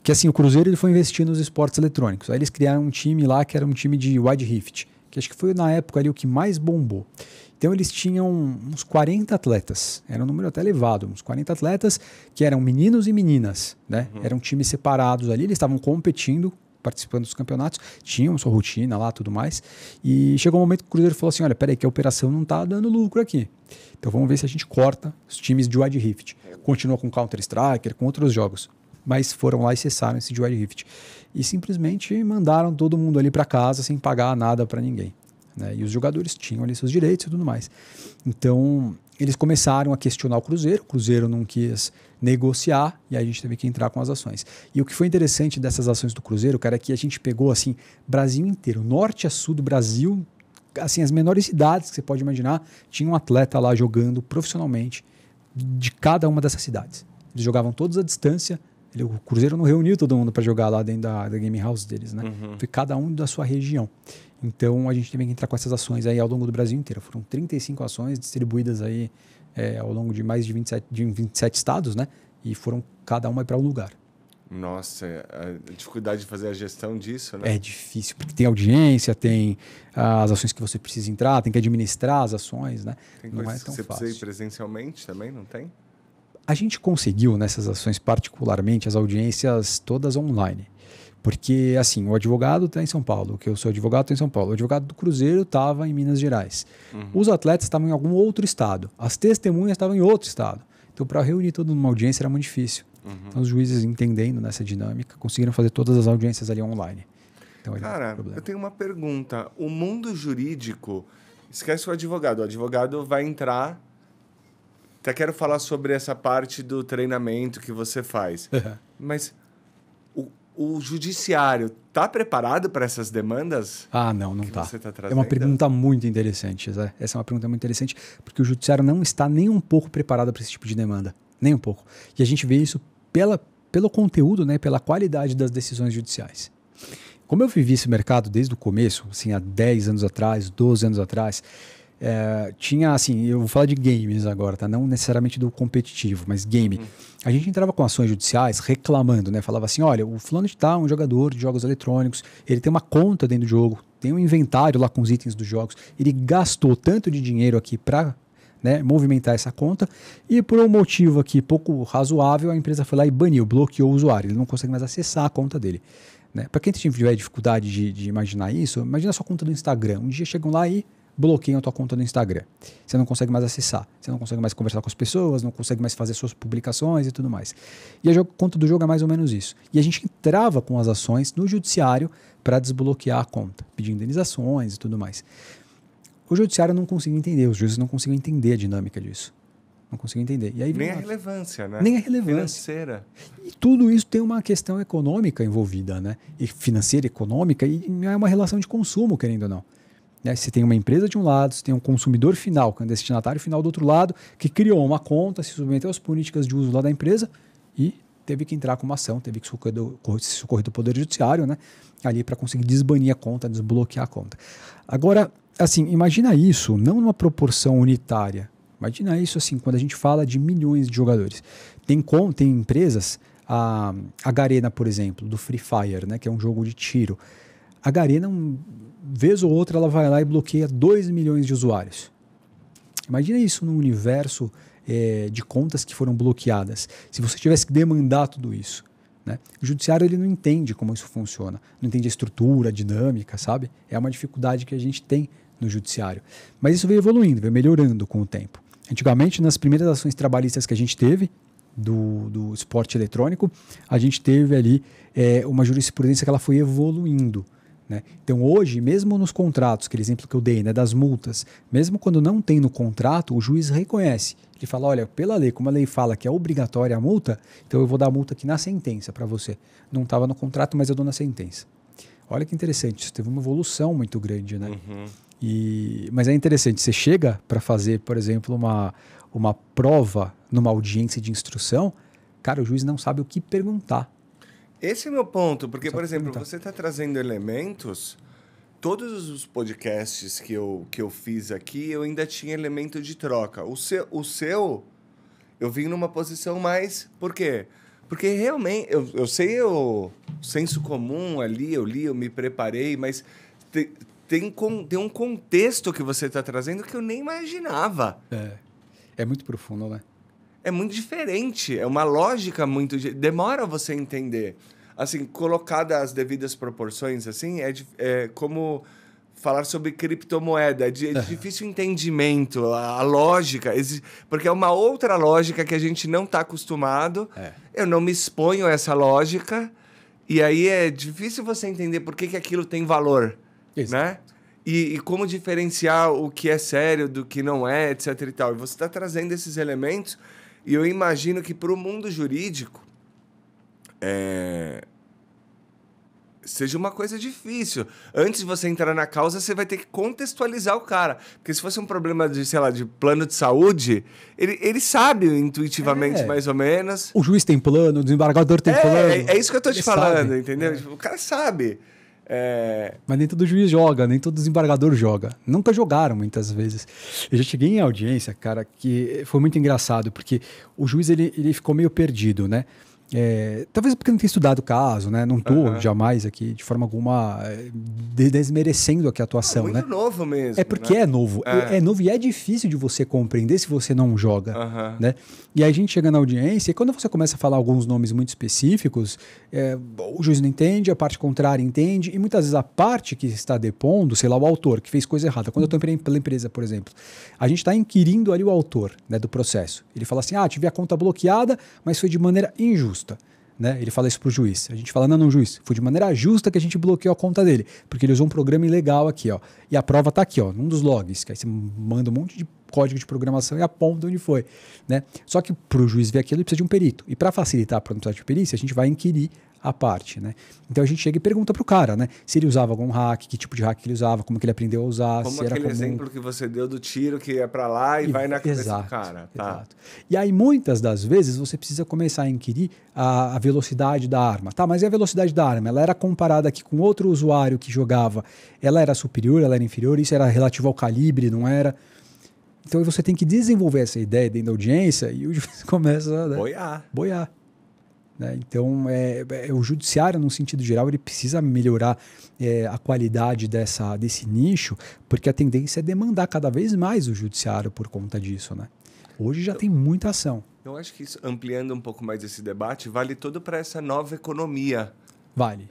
Que assim, o Cruzeiro ele foi investir nos esportes eletrônicos. Aí eles criaram um time lá que era um time de Wide Rift, que acho que foi na época ali o que mais bombou. Então eles tinham uns 40 atletas, era um número até elevado, uns 40 atletas que eram meninos e meninas, né? Eram times separados ali, eles estavam competindo, participando dos campeonatos, tinham sua rotina lá, tudo mais, e chegou um momento que o Cruzeiro falou assim, olha, peraí que a operação não está dando lucro aqui, então vamos ver se a gente corta os times de Wide Rift, continua com Counter-Strike, com outros jogos, mas foram lá e cessaram esse de Wide Rift, e simplesmente mandaram todo mundo ali para casa sem pagar nada para ninguém, né? E os jogadores tinham ali seus direitos e tudo mais, então eles começaram a questionar o Cruzeiro não quis negociar e aí a gente teve que entrar com as ações. E o que foi interessante dessas ações do Cruzeiro, cara, é que a gente pegou assim, Brasil inteiro, norte a sul do Brasil, assim, as menores cidades que você pode imaginar, tinha um atleta lá jogando profissionalmente de cada uma dessas cidades. Eles jogavam todos à distância, o Cruzeiro não reuniu todo mundo para jogar lá dentro da game house deles, né? Foi cada um da sua região. Então a gente teve que entrar com essas ações aí ao longo do Brasil inteiro. Foram 35 ações distribuídas aí ao longo de mais de 27 estados, né? E foram cada uma para um lugar. Nossa, a dificuldade de fazer a gestão disso, né? É difícil, porque tem audiência, tem as ações que você precisa entrar, tem que administrar as ações, né? Tem não coisas é tão que você fácil. precisa ir presencialmente também, não tem? A gente conseguiu nessas ações, particularmente, as audiências todas online. Porque, assim, o advogado está em São Paulo, que eu sou advogado, estou em São Paulo. O advogado do Cruzeiro estava em Minas Gerais. Os atletas estavam em algum outro estado. As testemunhas estavam em outro estado. Então, para reunir todo numa audiência era muito difícil. Então, os juízes, entendendo nessa dinâmica, conseguiram fazer todas as audiências ali online. Então, cara, eu tenho uma pergunta. O mundo jurídico, esquece o advogado. O advogado vai entrar... Até quero falar sobre essa parte do treinamento que você faz. Mas o judiciário está preparado para essas demandas? Ah, não está. Você tá É trazendo? uma pergunta muito interessante, Zé. Essa é uma pergunta muito interessante, porque o judiciário não está nem um pouco preparado para esse tipo de demanda. Nem um pouco. E a gente vê isso pelo conteúdo, né, pela qualidade das decisões judiciais. Como eu vivi esse mercado desde o começo, assim, há 10 anos atrás, 12 anos atrás, tinha, assim, eu vou falar de games agora, tá? Não necessariamente do competitivo, mas game. A gente entrava com ações judiciais reclamando, né? Falava assim, olha, o fulano de tal, um jogador de jogos eletrônicos, ele tem uma conta dentro do jogo, tem um inventário lá com os itens dos jogos, ele gastou tanto de dinheiro aqui para, né, movimentar essa conta, e por um motivo aqui pouco razoável, a empresa foi lá e baniu, bloqueou o usuário, ele não consegue mais acessar a conta dele. Né? Para quem tiver dificuldade de imaginar isso, imagina a sua conta do Instagram. Um dia chegam lá e bloqueiam a tua conta do Instagram. Você não consegue mais acessar, você não consegue mais conversar com as pessoas, não consegue mais fazer suas publicações e tudo mais. E a conta do jogo é mais ou menos isso. E a gente entrava com as ações no judiciário para desbloquear a conta, pedir indenizações e tudo mais. O judiciário não conseguia entender, os juízes não conseguiam entender a dinâmica disso. Não conseguia entender. E aí, nem a relevância, né? Nem a relevância. Financeira. E tudo isso tem uma questão econômica envolvida, né? E financeira, econômica, e é uma relação de consumo, querendo ou não. Né? Você tem uma empresa de um lado, você tem um consumidor final, um destinatário final do outro lado, que criou uma conta, se submeteu às políticas de uso lá da empresa e teve que entrar com uma ação, teve que se socorrer do Poder Judiciário, né? Ali para conseguir desbanir a conta, desbloquear a conta. Agora, assim, imagina isso, não numa proporção unitária. Imagina isso assim, quando a gente fala de milhões de jogadores. Tem empresas, a Garena, por exemplo, do Free Fire, né, que é um jogo de tiro. A Garena, vez ou outra, ela vai lá e bloqueia 2 milhões de usuários. Imagina isso num universo de contas que foram bloqueadas. Se você tivesse que demandar tudo isso. Né? O judiciário ele não entende como isso funciona, não entende a estrutura, a dinâmica, sabe? É uma dificuldade que a gente tem no judiciário. Mas isso veio evoluindo, veio melhorando com o tempo. Antigamente, nas primeiras ações trabalhistas que a gente teve, do esporte eletrônico, a gente teve ali uma jurisprudência que ela foi evoluindo. Né? Então hoje, mesmo nos contratos, aquele exemplo que eu dei, né, das multas, mesmo quando não tem no contrato, o juiz reconhece. Ele fala, olha, pela lei, como a lei fala que é obrigatória a multa, então eu vou dar a multa aqui na sentença para você. Não estava no contrato, mas eu dou na sentença. Olha que interessante, isso teve uma evolução muito grande, né? Mas é interessante, você chega para fazer, por exemplo, uma prova numa audiência de instrução, cara, o juiz não sabe o que perguntar. Esse é o meu ponto, porque, por exemplo, você está trazendo elementos, todos os podcasts que eu fiz aqui, eu ainda tinha elemento de troca. O seu eu vim numa posição mais... Por quê? Porque realmente, eu sei o senso comum ali, eu li, eu me preparei, mas... Tem um contexto que você está trazendo que eu nem imaginava. É muito profundo, né? É muito diferente. É uma lógica muito... Demora você entender. Assim, colocada as devidas proporções, assim, é como falar sobre criptomoeda. É de difícil entendimento. A lógica... Porque é uma outra lógica que a gente não está acostumado. Eu não me exponho a essa lógica. E aí é difícil você entender por que aquilo tem valor. Né? E como diferenciar o que é sério do que não é, etc. e tal. E você está trazendo esses elementos e eu imagino que para o mundo jurídico seja uma coisa difícil. Antes de você entrar na causa, você vai ter que contextualizar o cara. Porque se fosse um problema de, sei lá, de plano de saúde, ele sabe intuitivamente mais ou menos. O juiz tem plano, o desembargador tem plano. É isso que eu estou te falando, entendeu? Tipo, o cara sabe. Mas nem todo juiz joga, nem todo desembargador joga. Nunca jogaram muitas vezes. Eu já cheguei em audiência, cara, que foi muito engraçado, porque o juiz ele ficou meio perdido, né? Talvez porque não tenha estudado o caso, né? Não estou jamais aqui, de forma alguma, desmerecendo aqui a atuação, muito né? novo mesmo. É porque né? é novo. É novo e é difícil de você compreender se você não joga, né? E aí a gente chega na audiência e quando você começa a falar alguns nomes muito específicos, o juiz não entende, a parte contrária entende e muitas vezes a parte que está depondo, sei lá, o autor, que fez coisa errada. Quando eu estou pela empresa, por exemplo, a gente está inquirindo ali o autor, né, do processo. Ele fala assim, tive a conta bloqueada, mas foi de maneira injusta. Né? Ele fala isso pro juiz. A gente fala, não, juiz, foi de maneira justa que a gente bloqueou a conta dele, porque ele usou um programa ilegal aqui, ó. E a prova tá aqui, ó, num dos logs, que aí você manda um monte de código de programação e aponta onde foi, né? Só que pro juiz ver aquilo, ele precisa de um perito. E para facilitar a produção de perícia, a gente vai inquirir à parte, né? Então a gente chega e pergunta pro cara, né? Se ele usava algum hack, que tipo de hack que ele usava, como que ele aprendeu a usar, Como se era aquele comum. exemplo que você deu do tiro que é para lá e vai na cabeça Exato, do cara. Tá. exato. E aí, muitas das vezes, você precisa começar a inquirir a velocidade da arma. Tá, mas e a velocidade da arma? Ela era comparada aqui com outro usuário que jogava. Ela era superior, ela era inferior? Isso era relativo ao calibre, não era? Então você tem que desenvolver essa ideia dentro da audiência e o juiz começa, né, boiar. Né? Então, o judiciário, no sentido geral, ele precisa melhorar a qualidade desse nicho, porque a tendência é demandar cada vez mais o judiciário por conta disso. Né? Hoje já tem muita ação. Eu acho que isso, ampliando um pouco mais esse debate, vale todo para essa nova economia. Vale.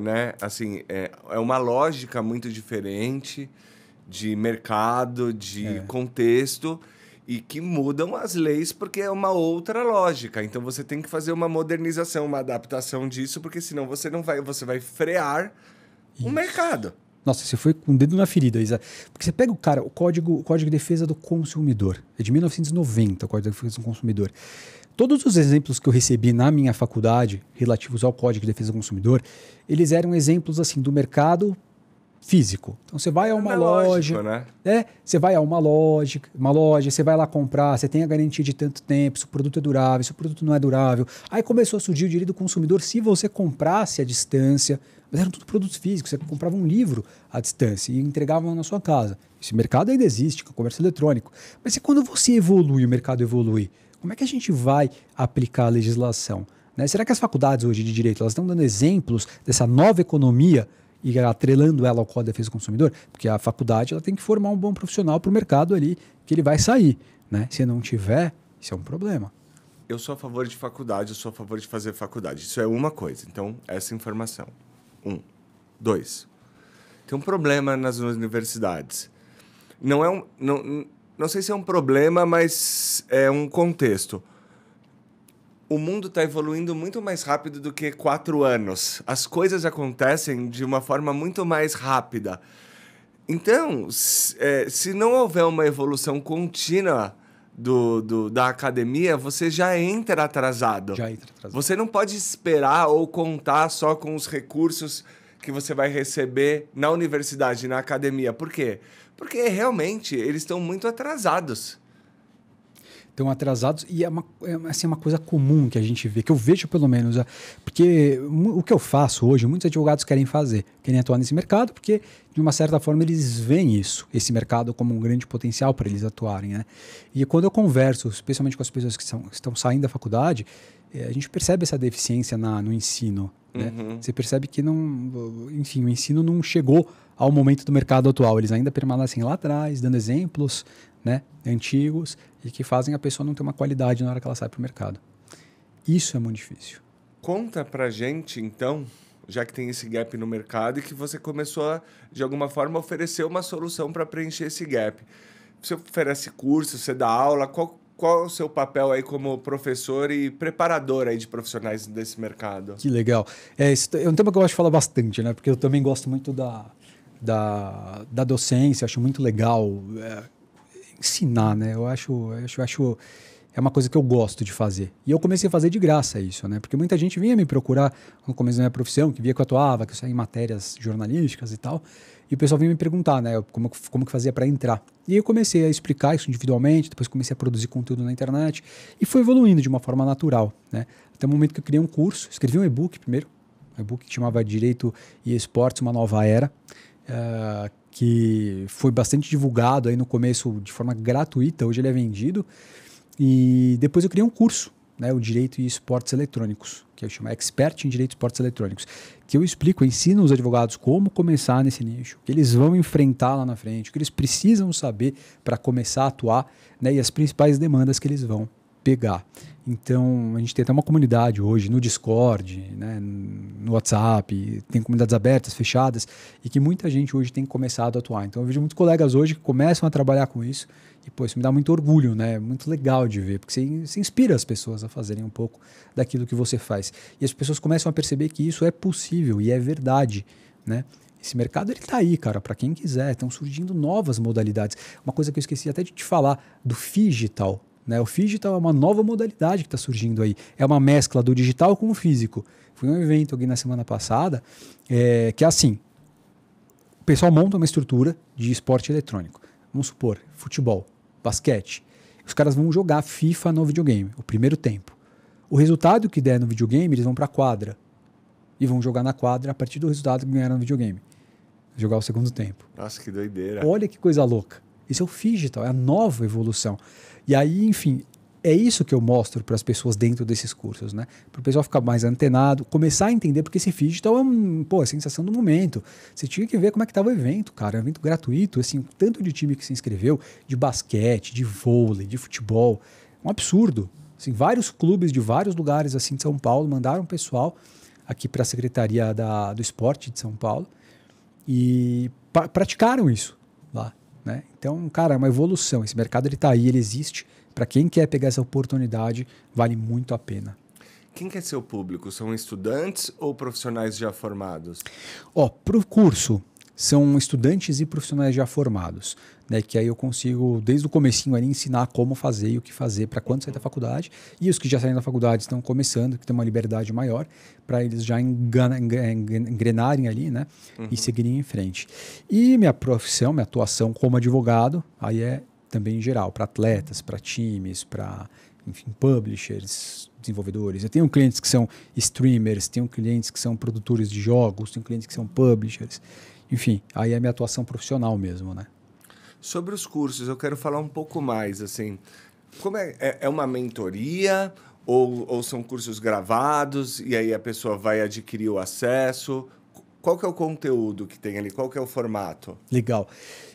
Né? Assim, é uma lógica muito diferente de mercado, de contexto, e que mudam as leis porque é uma outra lógica. Então você tem que fazer uma modernização, uma adaptação disso, porque senão você vai frear o mercado. Nossa, você foi com o dedo na ferida, Isa. Porque você pega o Código de Defesa do Consumidor. É de 1990, o Código de Defesa do Consumidor. Todos os exemplos que eu recebi na minha faculdade relativos ao Código de Defesa do Consumidor, eles eram exemplos assim do mercado físico. Então você vai a uma loja, né? Você vai a uma loja, você vai lá comprar, você tem a garantia de tanto tempo, se o produto é durável, se o produto não é durável. Aí começou a surgir o direito do consumidor se você comprasse à distância, mas eram tudo produtos físicos, você comprava um livro à distância e entregavam na sua casa. Esse mercado ainda existe, que é o comércio eletrônico. Mas quando você evolui, o mercado evolui, como é que a gente vai aplicar a legislação? Né? Será que as faculdades hoje de direito elas estão dando exemplos dessa nova economia e atrelando ela ao Código de Defesa do Consumidor? Porque a faculdade ela tem que formar um bom profissional para o mercado ali, que ele vai sair. Né? Se não tiver, isso é um problema. Eu sou a favor de faculdade, eu sou a favor de fazer faculdade. Isso é uma coisa. Então, essa informação. 1. 2. Tem um problema nas universidades. Não sei se é um problema, mas é um contexto. O mundo está evoluindo muito mais rápido do que 4 anos. As coisas acontecem de uma forma muito mais rápida. Então, se não houver uma evolução contínua da academia, você já entra atrasado. Você não pode esperar ou contar só com os recursos que você vai receber na universidade, na academia. Por quê? Porque realmente eles estão muito atrasados. Estão atrasados e é uma coisa comum que a gente vê, que eu vejo pelo menos, porque o que eu faço hoje, muitos advogados querem atuar nesse mercado, porque de uma certa forma eles veem esse mercado como um grande potencial para eles atuarem, né? E quando eu converso, especialmente com as pessoas que estão saindo da faculdade, a gente percebe essa deficiência no ensino, né? Você percebe que o ensino não chegou ao momento do mercado atual, eles ainda permanecem lá atrás, dando exemplos, né, antigos e que fazem a pessoa não ter uma qualidade na hora que ela sai para o mercado. Isso é muito difícil. Conta pra gente, então, já que tem esse gap no mercado e que você começou a, de alguma forma, oferecer uma solução para preencher esse gap. Você oferece curso, você dá aula, qual é o seu papel aí como professor e preparador aí de profissionais desse mercado? Que legal. É um tema que eu gosto de falar bastante, né, porque eu também gosto muito da docência, acho muito legal ensinar, né? Eu acho é uma coisa que eu gosto de fazer. E eu comecei a fazer de graça isso, né? Porque muita gente vinha me procurar no começo da minha profissão, que via que eu atuava, que eu saía em matérias jornalísticas e tal, e o pessoal vinha me perguntar, né, como que fazia para entrar. E aí eu comecei a explicar isso individualmente, depois comecei a produzir conteúdo na internet e foi evoluindo de uma forma natural, né? Até o momento que eu criei um curso, escrevi um e-book primeiro, um e-book que chamava Direito e Esportes, uma Nova Era, que foi bastante divulgado aí no começo de forma gratuita, hoje ele é vendido. E depois eu criei um curso, né, o Direito e Esportes Eletrônicos, que eu chamo Expert em Direito e Esportes Eletrônicos, que eu ensino os advogados como começar nesse nicho, o que eles vão enfrentar lá na frente, o que eles precisam saber para começar a atuar, né, e as principais demandas que eles vão pegar. Então, a gente tem até uma comunidade hoje no Discord, né, no WhatsApp, tem comunidades abertas, fechadas, e que muita gente hoje tem começado a atuar. Então, eu vejo muitos colegas hoje que começam a trabalhar com isso, e pô, isso me dá muito orgulho, né? Muito legal de ver, porque você inspira as pessoas a fazerem um pouco daquilo que você faz. E as pessoas começam a perceber que isso é possível e é verdade, né? Esse mercado ele tá aí, cara, para quem quiser. Estão surgindo novas modalidades. Uma coisa que eu esqueci até de te falar, do Phygital. né? O Phygital é uma nova modalidade que está surgindo aí. É uma mescla do digital com o físico. Foi um evento aqui na semana passada que é assim, o pessoal monta uma estrutura de esporte eletrônico. Vamos supor, futebol, basquete. Os caras vão jogar FIFA no videogame, o primeiro tempo. O resultado que der no videogame, eles vão para a quadra. E vão jogar na quadra a partir do resultado que ganharam no videogame. Jogar o segundo tempo. Nossa, que doideira. Olha que coisa louca. Isso é o Phygital, é a nova evolução. E aí, enfim, é isso que eu mostro para as pessoas dentro desses cursos, né? Para o pessoal ficar mais antenado, começar a entender, porque esse Phygital é a sensação do momento. Você tinha que ver como é que estava o evento, cara. É um evento gratuito, assim, o tanto de time que se inscreveu, de basquete, de vôlei, de futebol. Um absurdo. Assim, vários clubes de vários lugares assim, de São Paulo mandaram pessoal aqui para a Secretaria do Esporte de São Paulo e praticaram isso lá, né? Então, cara, é uma evolução. Esse mercado ele está aí, ele existe. Para quem quer pegar essa oportunidade, vale muito a pena. Quem quer ser o público? São estudantes ou profissionais já formados? Para o curso, são estudantes e profissionais já formados, né? Que aí eu consigo, desde o comecinho ali, ensinar como fazer e o que fazer para quando sair da faculdade. E os que já saíram da faculdade estão começando, que tem uma liberdade maior, para eles já engrenarem ali, né? E seguirem em frente. E minha profissão, minha atuação como advogado, aí é também em geral, para atletas, para times, para, enfim, publishers, desenvolvedores. Eu tenho clientes que são streamers, tenho clientes que são produtores de jogos, tenho clientes que são publishers. Enfim, aí é a minha atuação profissional mesmo, né? Sobre os cursos, eu quero falar um pouco mais, assim, como é uma mentoria ou são cursos gravados e aí a pessoa vai adquirir o acesso? Qual que é o conteúdo que tem ali? Qual que é o formato? Legal.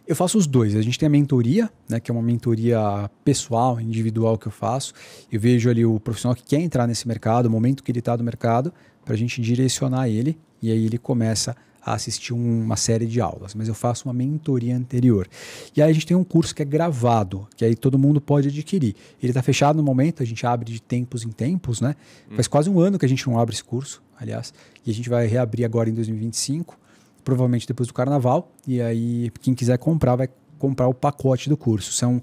Eu faço os dois. A gente tem a mentoria, né, que é uma mentoria pessoal, individual que eu faço. Eu vejo ali o profissional que quer entrar nesse mercado, o momento que ele está no mercado, para a gente direcionar ele e aí ele começa a assistir uma série de aulas, mas eu faço uma mentoria anterior. E aí a gente tem um curso que é gravado, que aí todo mundo pode adquirir. Ele está fechado no momento, a gente abre de tempos em tempos, né? Faz quase um ano que a gente não abre esse curso, aliás, e a gente vai reabrir agora em 2025, provavelmente depois do Carnaval, e aí quem quiser comprar vai comprar o pacote do curso. São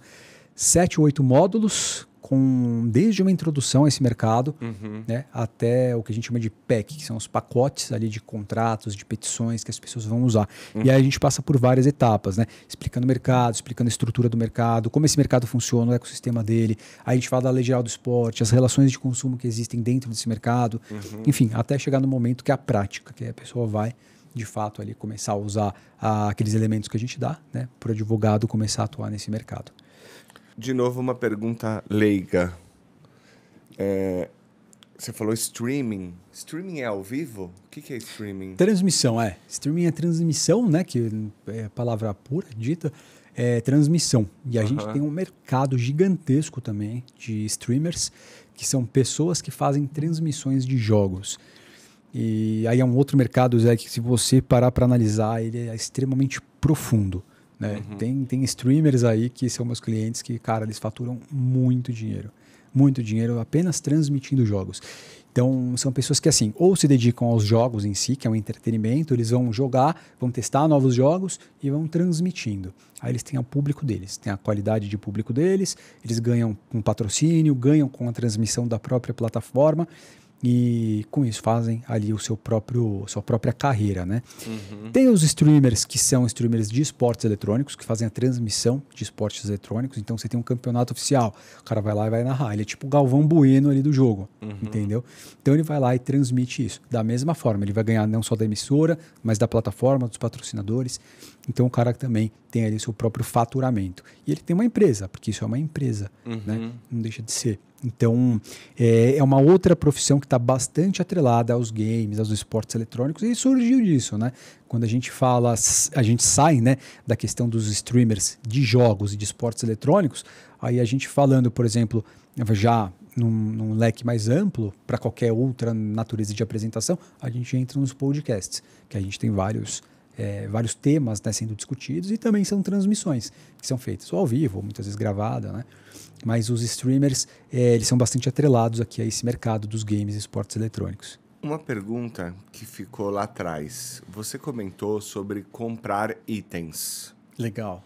7 ou 8 módulos, desde uma introdução a esse mercado, né, até o que a gente chama de PEC, que são os pacotes ali de contratos, de petições que as pessoas vão usar. E aí a gente passa por várias etapas, né, explicando o mercado, explicando a estrutura do mercado, como esse mercado funciona, o ecossistema dele. Aí a gente fala da Lei Geral do Esporte, as relações de consumo que existem dentro desse mercado. Enfim, até chegar no momento que é a prática, que a pessoa vai, de fato, ali começar a usar aqueles elementos que a gente dá, né, para o advogado começar a atuar nesse mercado. De novo, uma pergunta leiga. Você falou streaming. Streaming é ao vivo? O que é streaming? Transmissão, Streaming é transmissão, né? Que é a palavra pura, dita, é transmissão. E a gente tem um mercado gigantesco também de streamers, que são pessoas que fazem transmissões de jogos. E aí é um outro mercado, Zé, que se você parar para analisar, ele é extremamente profundo. Né? Tem streamers aí que são meus clientes que, cara, eles faturam muito dinheiro apenas transmitindo jogos. Então, são pessoas que, assim, ou se dedicam aos jogos em si, que é um entretenimento, eles vão jogar, vão testar novos jogos e vão transmitindo. Aí eles têm o público deles, têm a qualidade de público deles, eles ganham com patrocínio, ganham com a transmissão da própria plataforma, e com isso fazem ali sua própria carreira, né? Tem os streamers que são streamers de esportes eletrônicos, que fazem a transmissão de esportes eletrônicos. Então você tem um campeonato oficial, o cara vai lá e vai narrar. Ele é tipo o Galvão Bueno ali do jogo, entendeu? Então ele vai lá e transmite isso. Da mesma forma, ele vai ganhar não só da emissora, mas da plataforma, dos patrocinadores. Então o cara também tem ali seu próprio faturamento. E ele tem uma empresa, porque isso é uma empresa, né? Não deixa de ser. Então, é uma outra profissão que está bastante atrelada aos games, aos esportes eletrônicos, e surgiu disso, né? Quando a gente fala, a gente sai, né, da questão dos streamers de jogos e de esportes eletrônicos, aí a gente falando, por exemplo, já num leque mais amplo, para qualquer outra natureza de apresentação, a gente entra nos podcasts, que a gente tem vários temas, né, sendo discutidos, e também são transmissões que são feitas ou ao vivo, ou muitas vezes gravadas, né? Mas os streamers, eles são bastante atrelados aqui a esse mercado dos games e esportes eletrônicos. Uma pergunta que ficou lá atrás. Você comentou sobre comprar itens. Legal.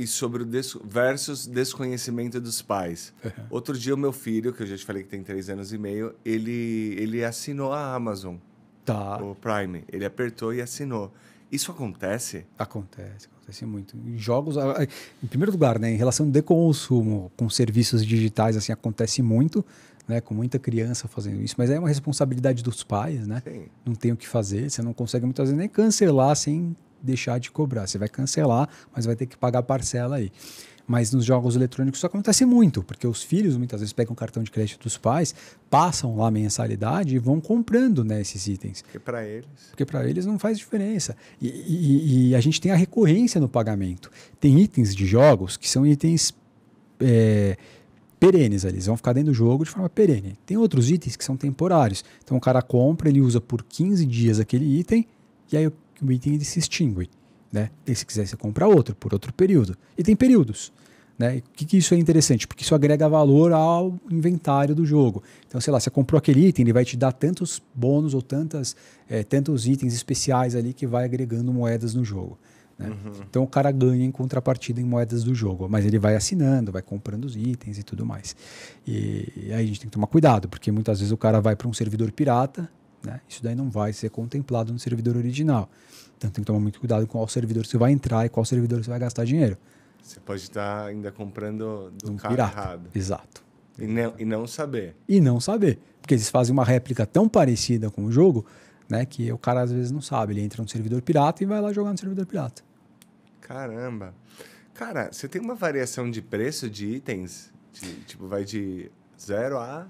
e sobre o versus desconhecimento dos pais. Uhum. Outro dia o meu filho, que eu já te falei que tem 3 anos e meio, ele assinou a Amazon, Tá. o Prime. Ele apertou e assinou. Isso acontece? Acontece muito. Em jogos, em primeiro lugar, né, em relação de consumo com serviços digitais, assim, acontece muito, né, com muita criança fazendo isso, mas é uma responsabilidade dos pais, né? Sim. Não tem o que fazer, você não consegue muitas vezes nem cancelar sem deixar de cobrar. Você vai cancelar, mas vai ter que pagar a parcela aí. Mas nos jogos eletrônicos isso acontece muito, porque os filhos muitas vezes pegam o cartão de crédito dos pais, passam lá a mensalidade e vão comprando, né, esses itens. Porque para eles não faz diferença. E a gente tem a recorrência no pagamento. Tem itens de jogos que são itens perenes, eles vão ficar dentro do jogo de forma perene. Tem outros itens que são temporários. Então o cara compra, ele usa por 15 dias aquele item, e aí o item ele se extingue. Né? E se quiser, você compra outro, por outro período. E tem períodos. Né? E por que isso é interessante? Porque isso agrega valor ao inventário do jogo. Então, sei lá, você comprou aquele item, ele vai te dar tantos bônus ou tantos itens especiais ali que vai agregando moedas no jogo. Né? Uhum. Então, o cara ganha em contrapartida em moedas do jogo. Mas ele vai assinando, vai comprando os itens e tudo mais. E aí a gente tem que tomar cuidado, porque muitas vezes o cara vai para um servidor pirata, né? Isso daí não vai ser contemplado no servidor original. Então tem que tomar muito cuidado com qual servidor você vai entrar e qual servidor você vai gastar dinheiro. Você pode estar ainda comprando do cara pirata. Errado. Exato. E não saber. E não saber. Porque eles fazem uma réplica tão parecida com o jogo, né, que o cara às vezes não sabe. Ele entra no servidor pirata e vai lá jogar no servidor pirata. Caramba. Cara, você tem uma variação de preço de itens? Tipo, vai de 0 a...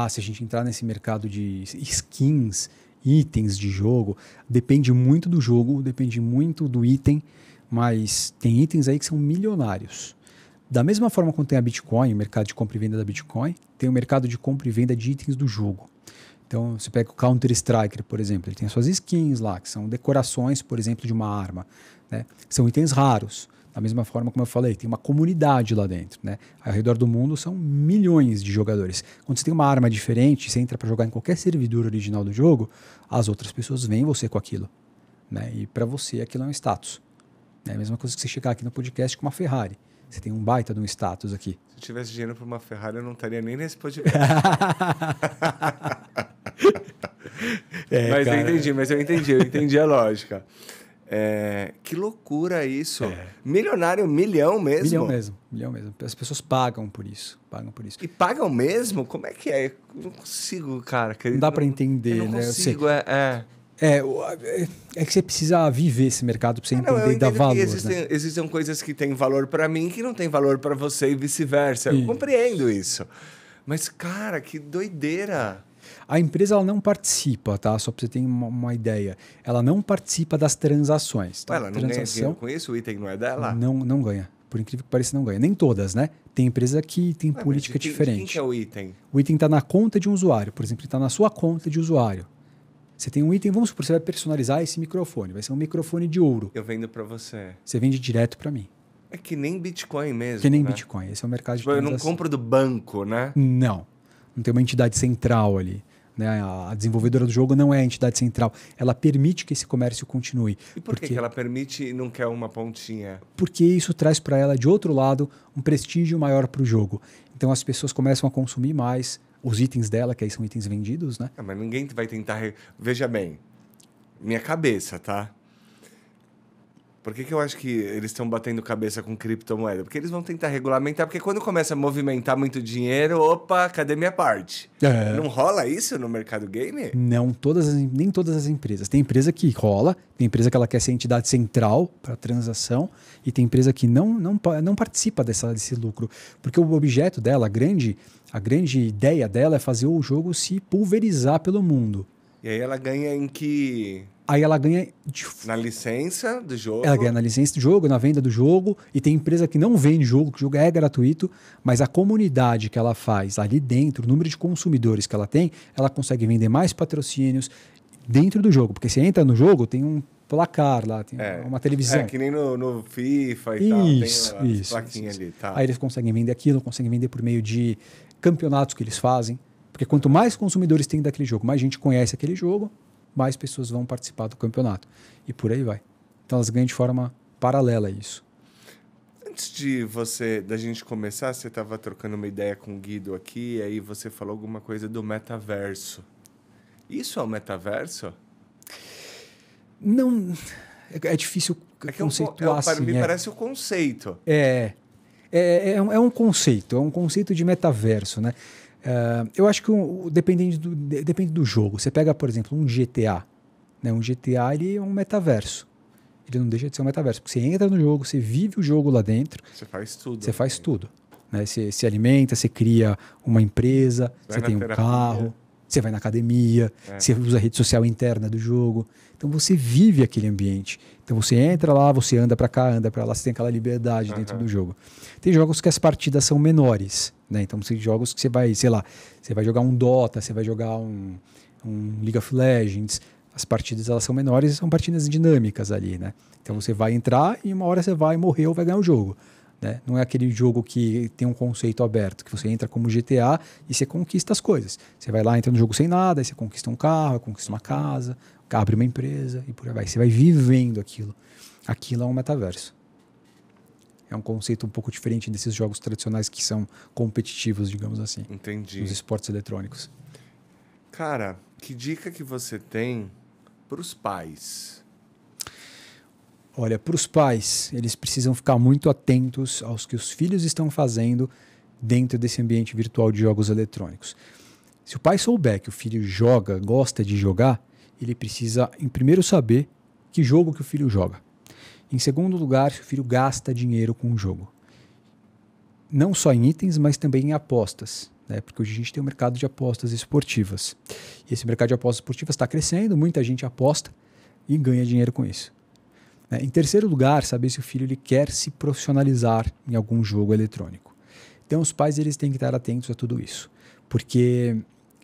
Se a gente entrar nesse mercado de skins, itens de jogo, depende muito do jogo, depende muito do item, mas tem itens aí que são milionários. Da mesma forma como tem a Bitcoin, o mercado de compra e venda da Bitcoin, tem o mercado de compra e venda de itens do jogo. Então, você pega o Counter-Strike, por exemplo, ele tem suas skins lá, que são decorações, por exemplo, de uma arma. Né? São itens raros. Da mesma forma como eu falei, tem uma comunidade lá dentro. Né? Ao redor do mundo são milhões de jogadores. Quando você tem uma arma diferente, você entra para jogar em qualquer servidor original do jogo, as outras pessoas veem você com aquilo. Né? E para você aquilo é um status. É a mesma coisa que você chegar aqui no podcast com uma Ferrari. Você tem um baita de um status aqui. Se eu tivesse dinheiro para uma Ferrari, eu não estaria nem nesse podcast. Mas eu entendi a lógica. Que loucura isso. Milionário, milhão mesmo? Milhão mesmo. As pessoas pagam por isso. E pagam mesmo? Como é que é? Eu não consigo, cara. Não dá para entender, eu não né? consigo, É que você precisa viver esse mercado para você entender e dar valor. Existem coisas que têm valor para mim que não têm valor para você e vice-versa. Eu compreendo isso. Mas, cara, que doideira. A empresa ela não participa, tá? Só para você ter uma ideia. Ela não participa das transações. Tá? Ela não ganha dinheiro com isso? O item não é dela? Não ganha. Por incrível que pareça, não ganha. Nem todas, né? Tem empresa que tem política diferente. Quem que é o item? O item está na conta de um usuário. Por exemplo, está na sua conta de usuário. Você tem um item, vamos supor, você vai personalizar esse microfone. Vai ser um microfone de ouro. Eu vendo para você. Você vende direto para mim. É que nem Bitcoin mesmo, Que nem né? Bitcoin. Esse é o mercado de transação. Eu não compro do banco, né? Não tem uma entidade central ali. Né? A desenvolvedora do jogo não é a entidade central. Ela permite que esse comércio continue. E por que ela permite e não quer uma pontinha? Porque isso traz para ela, de outro lado, um prestígio maior para o jogo. Então as pessoas começam a consumir mais os itens dela, que aí são itens vendidos, né? Mas ninguém vai tentar... Veja bem, minha cabeça, tá? Por que eu acho que eles estão batendo cabeça com criptomoeda? Porque eles vão tentar regulamentar, porque quando começa a movimentar muito dinheiro, opa, cadê minha parte? Não rola isso no mercado game? Não, nem todas as empresas. Tem empresa que rola, tem empresa que ela quer ser entidade central para transação, e tem empresa que não participa desse lucro. Porque o objeto dela, a grande ideia dela é fazer o jogo se pulverizar pelo mundo. E aí ela ganha em que... Aí ela ganha... Na licença do jogo? Ela ganha na licença do jogo, na venda do jogo. E tem empresa que não vende jogo, que o jogo é gratuito, mas a comunidade que ela faz ali dentro, o número de consumidores que ela tem, ela consegue vender mais patrocínios dentro do jogo. Porque você entra no jogo, tem um placar lá, tem uma televisão. É que nem no FIFA e tal, tem as plaquinhas ali. Tá. Aí eles conseguem vender aquilo, conseguem vender por meio de campeonatos que eles fazem. Porque quanto mais consumidores tem daquele jogo, mais gente conhece aquele jogo, mais pessoas vão participar do campeonato. E por aí vai. Então elas ganham de forma paralela a isso. da gente começar, você estava trocando uma ideia com o Guido aqui, e aí você falou alguma coisa do metaverso. Isso é o metaverso? Não, é difícil conceituar assim. Me parece o conceito. É um conceito de metaverso, né? Eu acho que depende do jogo. Você pega, por exemplo, um GTA. Né? Um GTA ele é um metaverso. Ele não deixa de ser um metaverso. Porque você entra no jogo, você vive o jogo lá dentro. Você faz tudo. Você faz tudo. Né? Você se alimenta, você cria uma empresa, você tem um carro, você vai na academia, você usa a rede social interna do jogo. Então você vive aquele ambiente. Então você entra lá, você anda para cá, anda para lá, você tem aquela liberdade dentro do jogo. Tem jogos que as partidas são menores. Né? Então tem jogos que você vai, sei lá, você vai jogar um Dota, você vai jogar um League of Legends. As partidas elas são menores e são partidas dinâmicas ali, né? Então você vai entrar e uma hora você vai morrer ou vai ganhar o jogo. Né? Não é aquele jogo que tem um conceito aberto, que você entra como GTA e você conquista as coisas. Você vai lá, entra no jogo sem nada, aí você conquista um carro, conquista uma casa, abre uma empresa e por aí vai. Você vai vivendo aquilo. Aquilo é um metaverso. É um conceito um pouco diferente desses jogos tradicionais que são competitivos, digamos assim. Entendi. Dos esportes eletrônicos. Cara, que dica que você tem para os pais? Olha, para os pais, eles precisam ficar muito atentos aos que os filhos estão fazendo dentro desse ambiente virtual de jogos eletrônicos. Se o pai souber que o filho joga, gosta de jogar, ele precisa, em primeiro, saber que jogo que o filho joga. Em segundo lugar, se o filho gasta dinheiro com o jogo. Não só em itens, mas também em apostas. Né? Porque hoje a gente tem um mercado de apostas esportivas. E esse mercado de apostas esportivas está crescendo, muita gente aposta e ganha dinheiro com isso. Em terceiro lugar, saber se o filho ele quer se profissionalizar em algum jogo eletrônico. Então os pais eles têm que estar atentos a tudo isso. Porque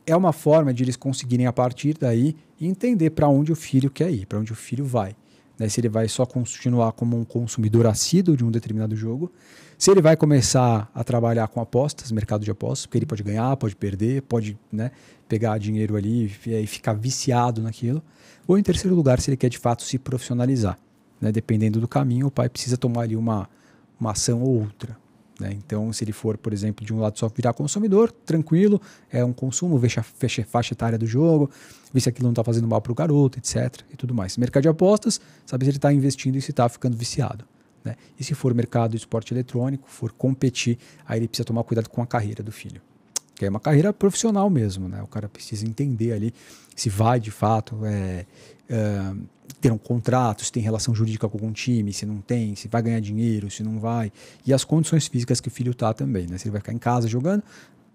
é uma forma de eles conseguirem, a partir daí, entender para onde o filho quer ir, para onde o filho vai. Né? Se ele vai só continuar como um consumidor assíduo de um determinado jogo, se ele vai começar a trabalhar com apostas, mercado de apostas, porque ele pode ganhar, pode perder, pode, né, pegar dinheiro ali e ficar viciado naquilo. Ou em terceiro lugar, se ele quer de fato se profissionalizar. Né? Dependendo do caminho, o pai precisa tomar ali uma ação ou outra. Né? Então, se ele for, por exemplo, de um lado só virar consumidor, tranquilo, é um consumo, fecha faixa etária do jogo, vê se aquilo não está fazendo mal para o garoto, etc. E tudo mais. Mercado de apostas, sabe se ele está investindo e se está ficando viciado. Né? E se for mercado de esporte eletrônico, for competir, aí ele precisa tomar cuidado com a carreira do filho. Que é uma carreira profissional mesmo. Né? O cara precisa entender ali se vai, de fato, ter um contrato, se tem relação jurídica com algum time, se não tem, se vai ganhar dinheiro, se não vai. E as condições físicas que o filho está também. Né? Se ele vai ficar em casa jogando,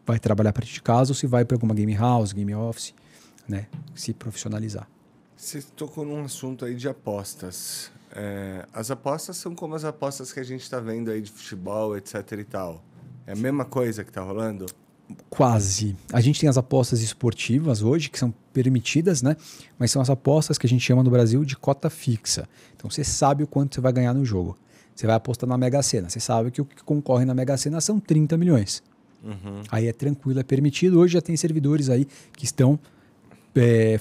vai trabalhar a partir de casa, ou se vai para alguma game house, game office, né? Se profissionalizar. Você tocou num assunto aí de apostas. As apostas são como as apostas que a gente está vendo aí de futebol, etc e tal. É a mesma coisa que está rolando? Quase. A gente tem as apostas esportivas hoje, que são permitidas, né? Mas são as apostas que a gente chama no Brasil de cota fixa. Então você sabe o quanto você vai ganhar no jogo. Você vai apostar na Mega Sena. Você sabe que o que concorre na Mega Sena são 30 milhões. Uhum. Aí é tranquilo, é permitido. Hoje já tem servidores aí que estão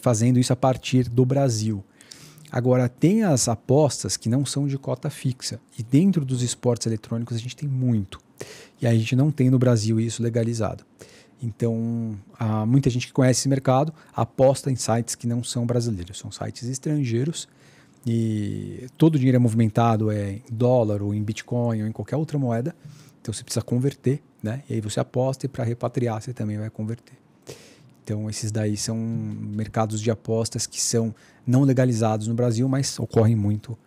fazendo isso a partir do Brasil. Agora, tem as apostas que não são de cota fixa. E dentro dos esportes eletrônicos a gente tem muito. E a gente não tem no Brasil isso legalizado. Então, há muita gente que conhece esse mercado aposta em sites que não são brasileiros. São sites estrangeiros e todo o dinheiro é movimentado em dólar ou em Bitcoin ou em qualquer outra moeda. Então, você precisa converter, né? E aí você aposta e para repatriar você também vai converter. Então, esses daí são mercados de apostas que são não legalizados no Brasil, mas ocorrem muito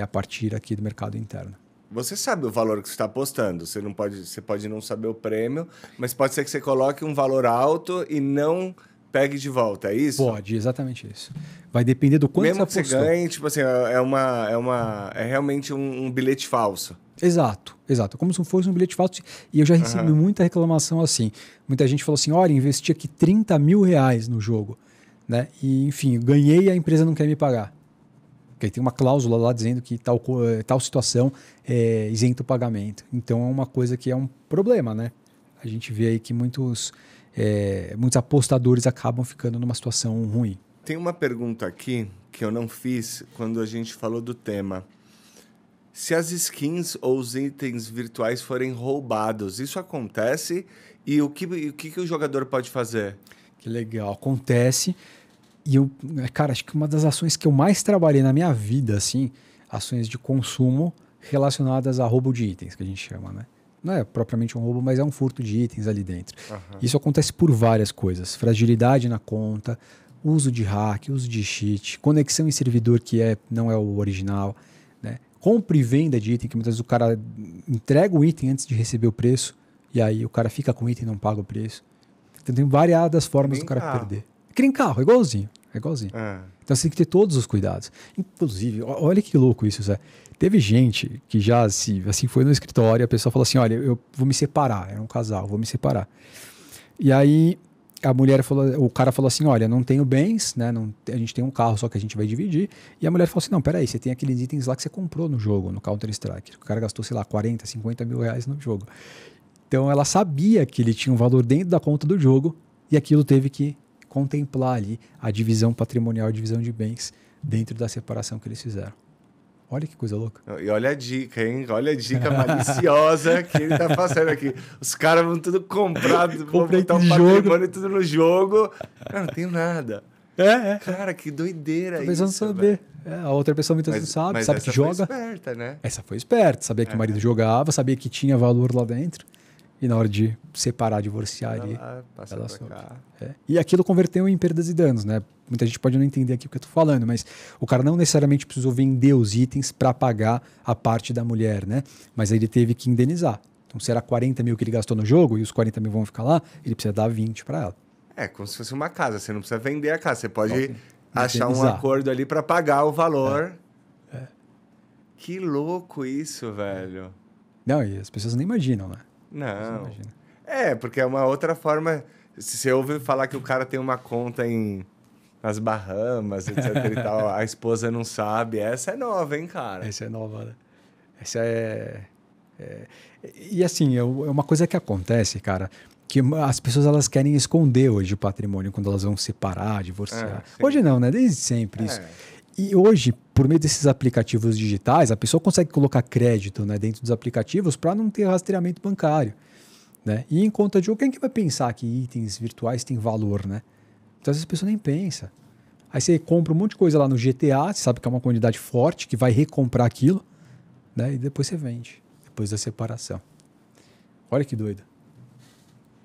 a partir aqui do mercado interno. Você sabe o valor que você está apostando. Você pode não saber o prêmio, mas pode ser que você coloque um valor alto e não pegue de volta, é isso? Pode, exatamente isso. Vai depender do quanto mesmo você apostou. Mesmo que você ganhe, tipo assim, é realmente um bilhete falso. Exato. Como se fosse um bilhete falso. E eu já recebi muita reclamação assim. Muita gente falou assim, olha, investi aqui 30 mil reais no jogo. Né? E, enfim, ganhei e a empresa não quer me pagar. Porque tem uma cláusula lá dizendo que tal situação é isento o pagamento. Então é uma coisa que é um problema, né? A gente vê aí que muitos apostadores acabam ficando numa situação ruim. Tem uma pergunta aqui que eu não fiz quando a gente falou do tema. se as skins ou os itens virtuais forem roubados, isso acontece? E o que o jogador pode fazer? Que legal. Acontece. E eu, cara, acho que uma das ações que eu mais trabalhei na minha vida, assim, ações de consumo relacionadas a roubo de itens, que a gente chama, né? Não é propriamente um roubo, mas é um furto de itens ali dentro. Isso acontece por várias coisas. Fragilidade na conta, uso de hack, uso de cheat, conexão em servidor que não é o original, né? Compra e venda de item, que muitas vezes o cara entrega o item antes de receber o preço, e aí o cara fica com o item e não paga o preço. Então tem variadas formas do cara perder. Que nem carro, é igualzinho. É igualzinho. Então você tem que ter todos os cuidados. Inclusive, olha que louco isso, Zé. Teve gente que já assim foi no escritório, a pessoa falou assim, olha, eu vou me separar, era um casal, vou me separar. E aí o cara falou assim, olha, não tenho bens, né? A gente tem um carro, só que a gente vai dividir. E a mulher falou assim, não, peraí, você tem aqueles itens lá que você comprou no jogo, no Counter-Strike. O cara gastou, sei lá, 40, 50 mil reais no jogo. Então ela sabia que ele tinha um valor dentro da conta do jogo e aquilo teve que contemplar ali a divisão patrimonial, a divisão de bens dentro da separação que eles fizeram. Olha que coisa louca. E olha a dica, hein? Olha a dica maliciosa que ele tá passando aqui. Os caras vão tudo comprar, vão botar um patrimônio tudo no jogo. Não tenho nada. Cara, que doideira talvez isso. Talvez não saber. A outra pessoa muitas vezes não sabe que joga. Essa foi esperta, né? Essa foi esperta. Sabia que o marido jogava, sabia que tinha valor lá dentro. E na hora de separar, divorciar ali, ela soube. E aquilo converteu em perdas e danos, né? Muita gente pode não entender aqui o que eu tô falando, mas o cara não necessariamente precisou vender os itens para pagar a parte da mulher, né? Mas aí ele teve que indenizar. Então, se era 40 mil que ele gastou no jogo e os 40 mil vão ficar lá, ele precisa dar 20 para ela. É como se fosse uma casa. Você não precisa vender a casa. Você pode achar um acordo ali para pagar o valor. Que louco isso, velho. Não, e as pessoas nem imaginam, né? Não. Porque é uma outra forma. Se você ouve falar que o cara tem uma conta nas Bahamas, etc e tal, a esposa não sabe. Essa é nova, hein, cara? Essa é nova, né? Essa E assim, é uma coisa que acontece, cara, que as pessoas elas querem esconder hoje o patrimônio quando elas vão separar, divorciar. Hoje não, né? Desde sempre isso. E hoje, por meio desses aplicativos digitais, a pessoa consegue colocar crédito, né, dentro dos aplicativos para não ter rastreamento bancário, né? E em conta de jogo, quem que vai pensar que itens virtuais têm valor, né? Então, às vezes a pessoa nem pensa. Aí você compra um monte de coisa lá no GTA, você sabe que é uma comunidade forte que vai recomprar aquilo, né? E depois você vende, depois da separação. Olha que doido.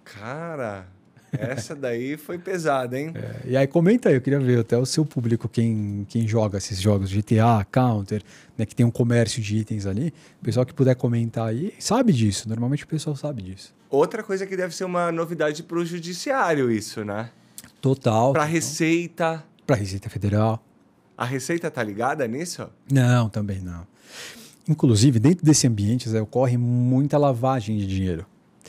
Cara... Essa daí foi pesada, hein? E aí comenta aí, eu queria ver até o seu público, quem joga esses jogos GTA, Counter, né, que tem um comércio de itens ali. O pessoal que puder comentar aí sabe disso. Normalmente o pessoal sabe disso. Outra coisa que deve ser uma novidade para o judiciário isso, né? Total. Para a Receita. Para a Receita Federal. A Receita tá ligada nisso? Não, também não. Inclusive, dentro desse ambiente, ocorre muita lavagem de dinheiro.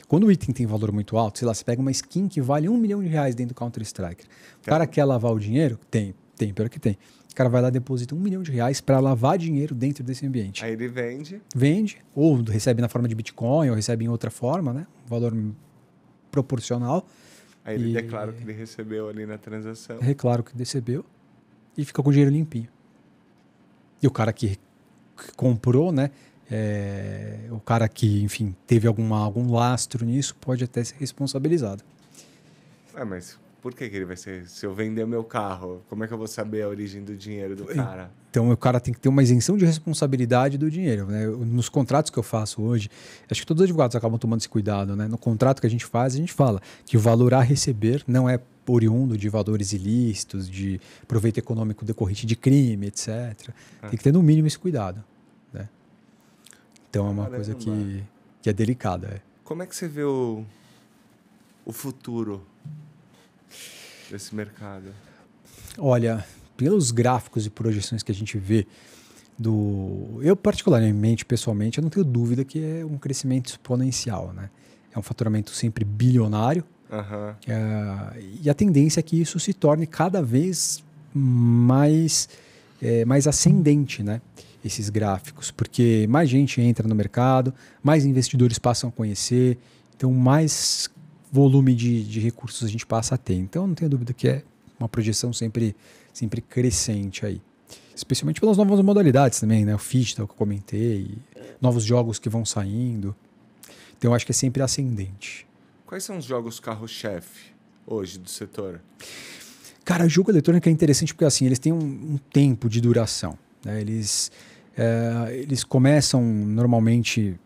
Quando o item tem valor muito alto, sei lá, você pega uma skin que vale R$1 milhão dentro do Counter-Strike. O cara quer lavar o dinheiro? Tem, pior que tem. O cara vai lá e deposita R$1 milhão para lavar dinheiro dentro desse ambiente. Aí ele vende. Vende, ou recebe na forma de Bitcoin, ou recebe em outra forma, né? Um valor proporcional. Aí ele declara o que ele recebeu ali na transação. Declara o que recebeu e fica com o dinheiro limpinho. E o cara que comprou, né? O cara que, enfim, teve algum lastro nisso pode até ser responsabilizado. Mas por que ele vai ser? Se eu vender meu carro, como é que eu vou saber a origem do dinheiro do cara? Então o cara tem que ter uma isenção de responsabilidade do dinheiro, né? Nos contratos que eu faço hoje, acho que todos os advogados acabam tomando esse cuidado, né? No contrato que a gente faz, a gente fala que o valor a receber não é oriundo de valores ilícitos, de proveito econômico decorrente de crime, etc. Tem que ter no mínimo esse cuidado, né? Então é uma coisa que é delicada. Como é que você vê o futuro desse mercado? Olha, pelos gráficos e projeções que a gente vê, eu particularmente, pessoalmente, eu não tenho dúvida que é um crescimento exponencial, né? É um faturamento sempre bilionário. E a tendência é que isso se torne cada vez mais ascendente, né? Esses gráficos, porque mais gente entra no mercado, mais investidores passam a conhecer, então mais volume de recursos a gente passa a ter. Então não tenho dúvida que é uma projeção sempre crescente aí. Especialmente pelas novas modalidades também, né? O Fishtal que eu comentei, novos jogos que vão saindo. Então eu acho que é sempre ascendente. Quais são os jogos carro-chefe hoje do setor? Cara, o jogo eletrônico é interessante porque assim, eles têm um tempo de duração, né? Eles começam normalmente,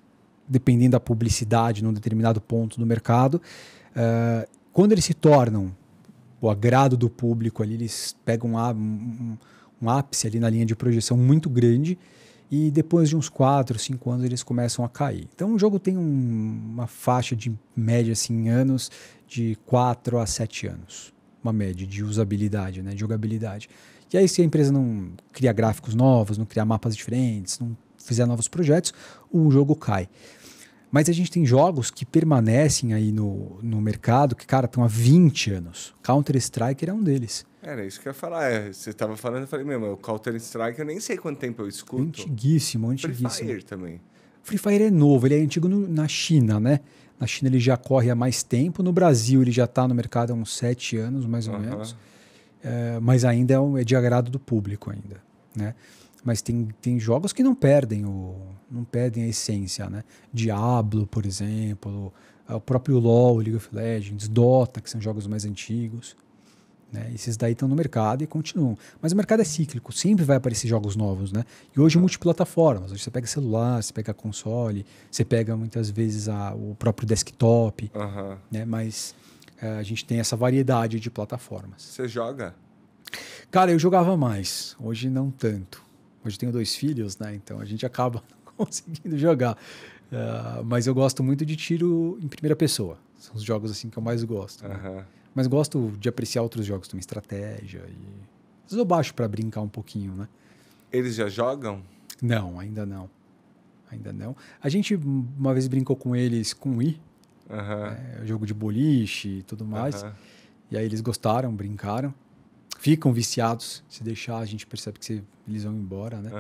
dependendo da publicidade, num determinado ponto do mercado. Quando eles se tornam o agrado do público ali, eles pegam um ápice ali na linha de projeção muito grande e depois de uns 4, 5 anos eles começam a cair. Então o jogo tem uma faixa de média assim, em anos de 4 a 7 anos. Uma média de usabilidade, né, de jogabilidade. E aí se a empresa não criar gráficos novos, não criar mapas diferentes, não fizer novos projetos, o jogo cai. Mas a gente tem jogos que permanecem aí no mercado, que, cara, estão há 20 anos. Counter-Strike é um deles. Era isso que eu ia falar. Você estava falando, eu falei, o Counter-Strike, eu nem sei quanto tempo eu escuto. Antiguíssimo. Free Fire também. Free Fire é novo, ele é antigo na China, né? Na China ele já corre há mais tempo, no Brasil ele já está no mercado há uns 7 anos, mais ou menos. Mas ainda é de agrado do público ainda, né? Mas tem jogos que não perdem a essência, né? Diablo, por exemplo, o próprio LoL, League of Legends, Dota, que são jogos mais antigos, né? Esses daí estão no mercado e continuam. Mas o mercado é cíclico, sempre vai aparecer jogos novos, né? E hoje multiplataformas, hoje você pega celular, você pega console, você pega muitas vezes o próprio desktop, né? Mas a gente tem essa variedade de plataformas. Você joga? Cara, eu jogava mais, hoje não tanto. Hoje tenho 2 filhos, né? Então a gente acaba conseguindo jogar. Mas eu gosto muito de tiro em primeira pessoa. São os jogos assim que eu mais gosto. Né? Mas gosto de apreciar outros jogos também, estratégia. Às vezes eu baixo para brincar um pouquinho, né? Eles já jogam? Não, ainda não. Ainda não. A gente uma vez brincou com eles com o Wii. Jogo de boliche e tudo mais. E aí eles gostaram, brincaram. Ficam viciados. Se deixar, a gente percebe que eles vão embora, né?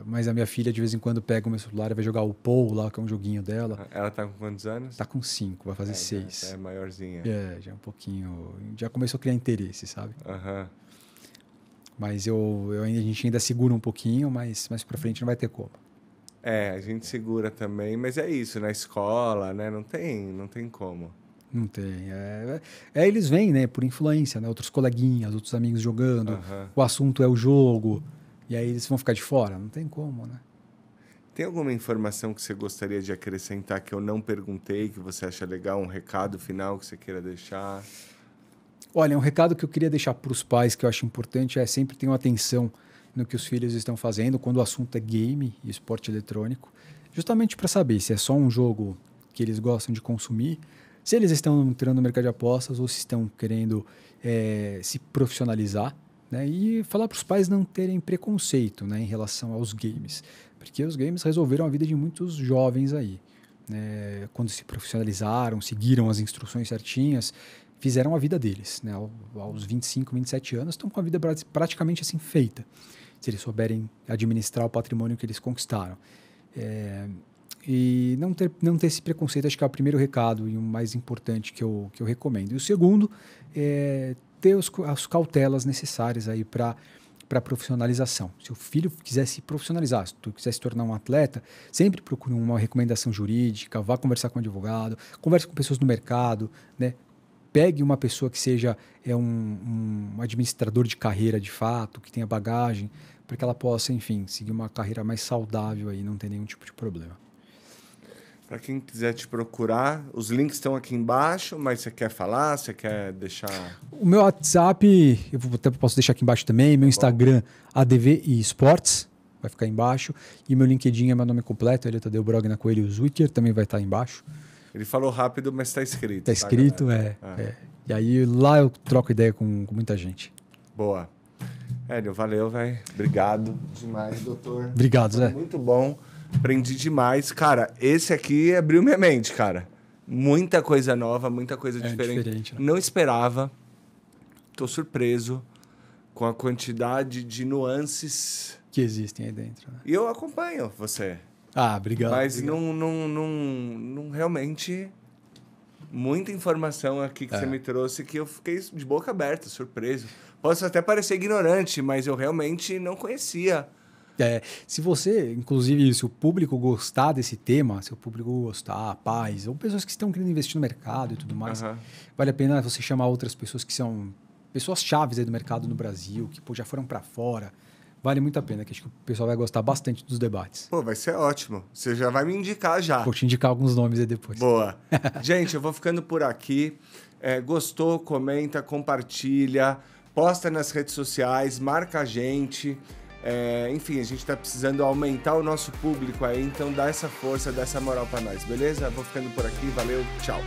Mas a minha filha, de vez em quando, pega o meu celular e vai jogar o Pou lá, que é um joguinho dela. Ela tá com quantos anos? Tá com 5, vai fazer 6. Já é maiorzinha. Já é um pouquinho... Já começou a criar interesse, sabe? Mas a gente ainda segura um pouquinho, mas mais pra frente não vai ter como. A gente segura também, mas é isso, na escola, né? Não tem como. Não tem. Eles vêm, né, por influência, né? Outros coleguinhas, outros amigos jogando. O assunto é o jogo. E aí eles vão ficar de fora. Não tem como, né? Tem alguma informação que você gostaria de acrescentar que eu não perguntei, que você acha legal? Um recado final que você queira deixar? Olha, um recado que eu queria deixar para os pais, que eu acho importante, é sempre tenham atenção no que os filhos estão fazendo quando o assunto é game e esporte eletrônico. Justamente para saber se é só um jogo que eles gostam de consumir, se eles estão entrando no mercado de apostas ou se estão querendo se profissionalizar, né? E falar para os pais não terem preconceito, né, em relação aos games. Porque os games resolveram a vida de muitos jovens aí. Né? Quando se profissionalizaram, seguiram as instruções certinhas, fizeram a vida deles. Né? Aos 25, 27 anos, estão com a vida praticamente assim feita. Se eles souberem administrar o patrimônio que eles conquistaram. E não ter esse preconceito, acho que é o primeiro recado e o mais importante que eu recomendo. E o segundo é ter as cautelas necessárias aí para profissionalização. Se o filho quiser se profissionalizar, se tu quiser se tornar um atleta, sempre procure uma recomendação jurídica, vá conversar com um advogado, converse com pessoas no mercado, né? Pegue uma pessoa que seja um administrador de carreira de fato, que tenha bagagem, para que ela possa, enfim, seguir uma carreira mais saudável aí, não ter nenhum tipo de problema. Para quem quiser te procurar, os links estão aqui embaixo, mas você quer falar, você quer deixar... O meu WhatsApp, eu até posso deixar aqui embaixo também, meu Instagram, ADV e Esportes, vai ficar embaixo, e meu LinkedIn é meu nome completo, ele é Tadeu Brogna Coelho Zwicker, também vai estar embaixo. Ele falou rápido, mas está escrito. Está escrito, E aí lá eu troco ideia com muita gente. Boa. Hélio, valeu, velho. Obrigado demais, doutor. Obrigado, Zé. Muito bom. Aprendi demais. Cara, esse aqui abriu minha mente, cara. Muita coisa nova, muita coisa diferente. Né? Não esperava. Tô surpreso com a quantidade de nuances que existem aí dentro. Né? E eu acompanho você. Obrigado. Mas obrigado. Não realmente muita informação aqui que você me trouxe que eu fiquei de boca aberta, surpreso. Posso até parecer ignorante, mas eu realmente não conhecia. Se você, inclusive, se o público gostar desse tema, se o público gostar, pais, ou pessoas que estão querendo investir no mercado e tudo mais, vale a pena você chamar outras pessoas que são pessoas chaves aí do mercado no Brasil, que já foram para fora. Vale muito a pena, que acho que o pessoal vai gostar bastante dos debates. Pô, vai ser ótimo. Você já vai me indicar já. Vou te indicar alguns nomes aí depois. Boa. Gente, eu vou ficando por aqui. Gostou? Comenta, compartilha, posta nas redes sociais, marca a gente. Enfim, a gente tá precisando aumentar o nosso público aí, então dá essa força, dá essa moral pra nós, beleza? Vou ficando por aqui, valeu, tchau.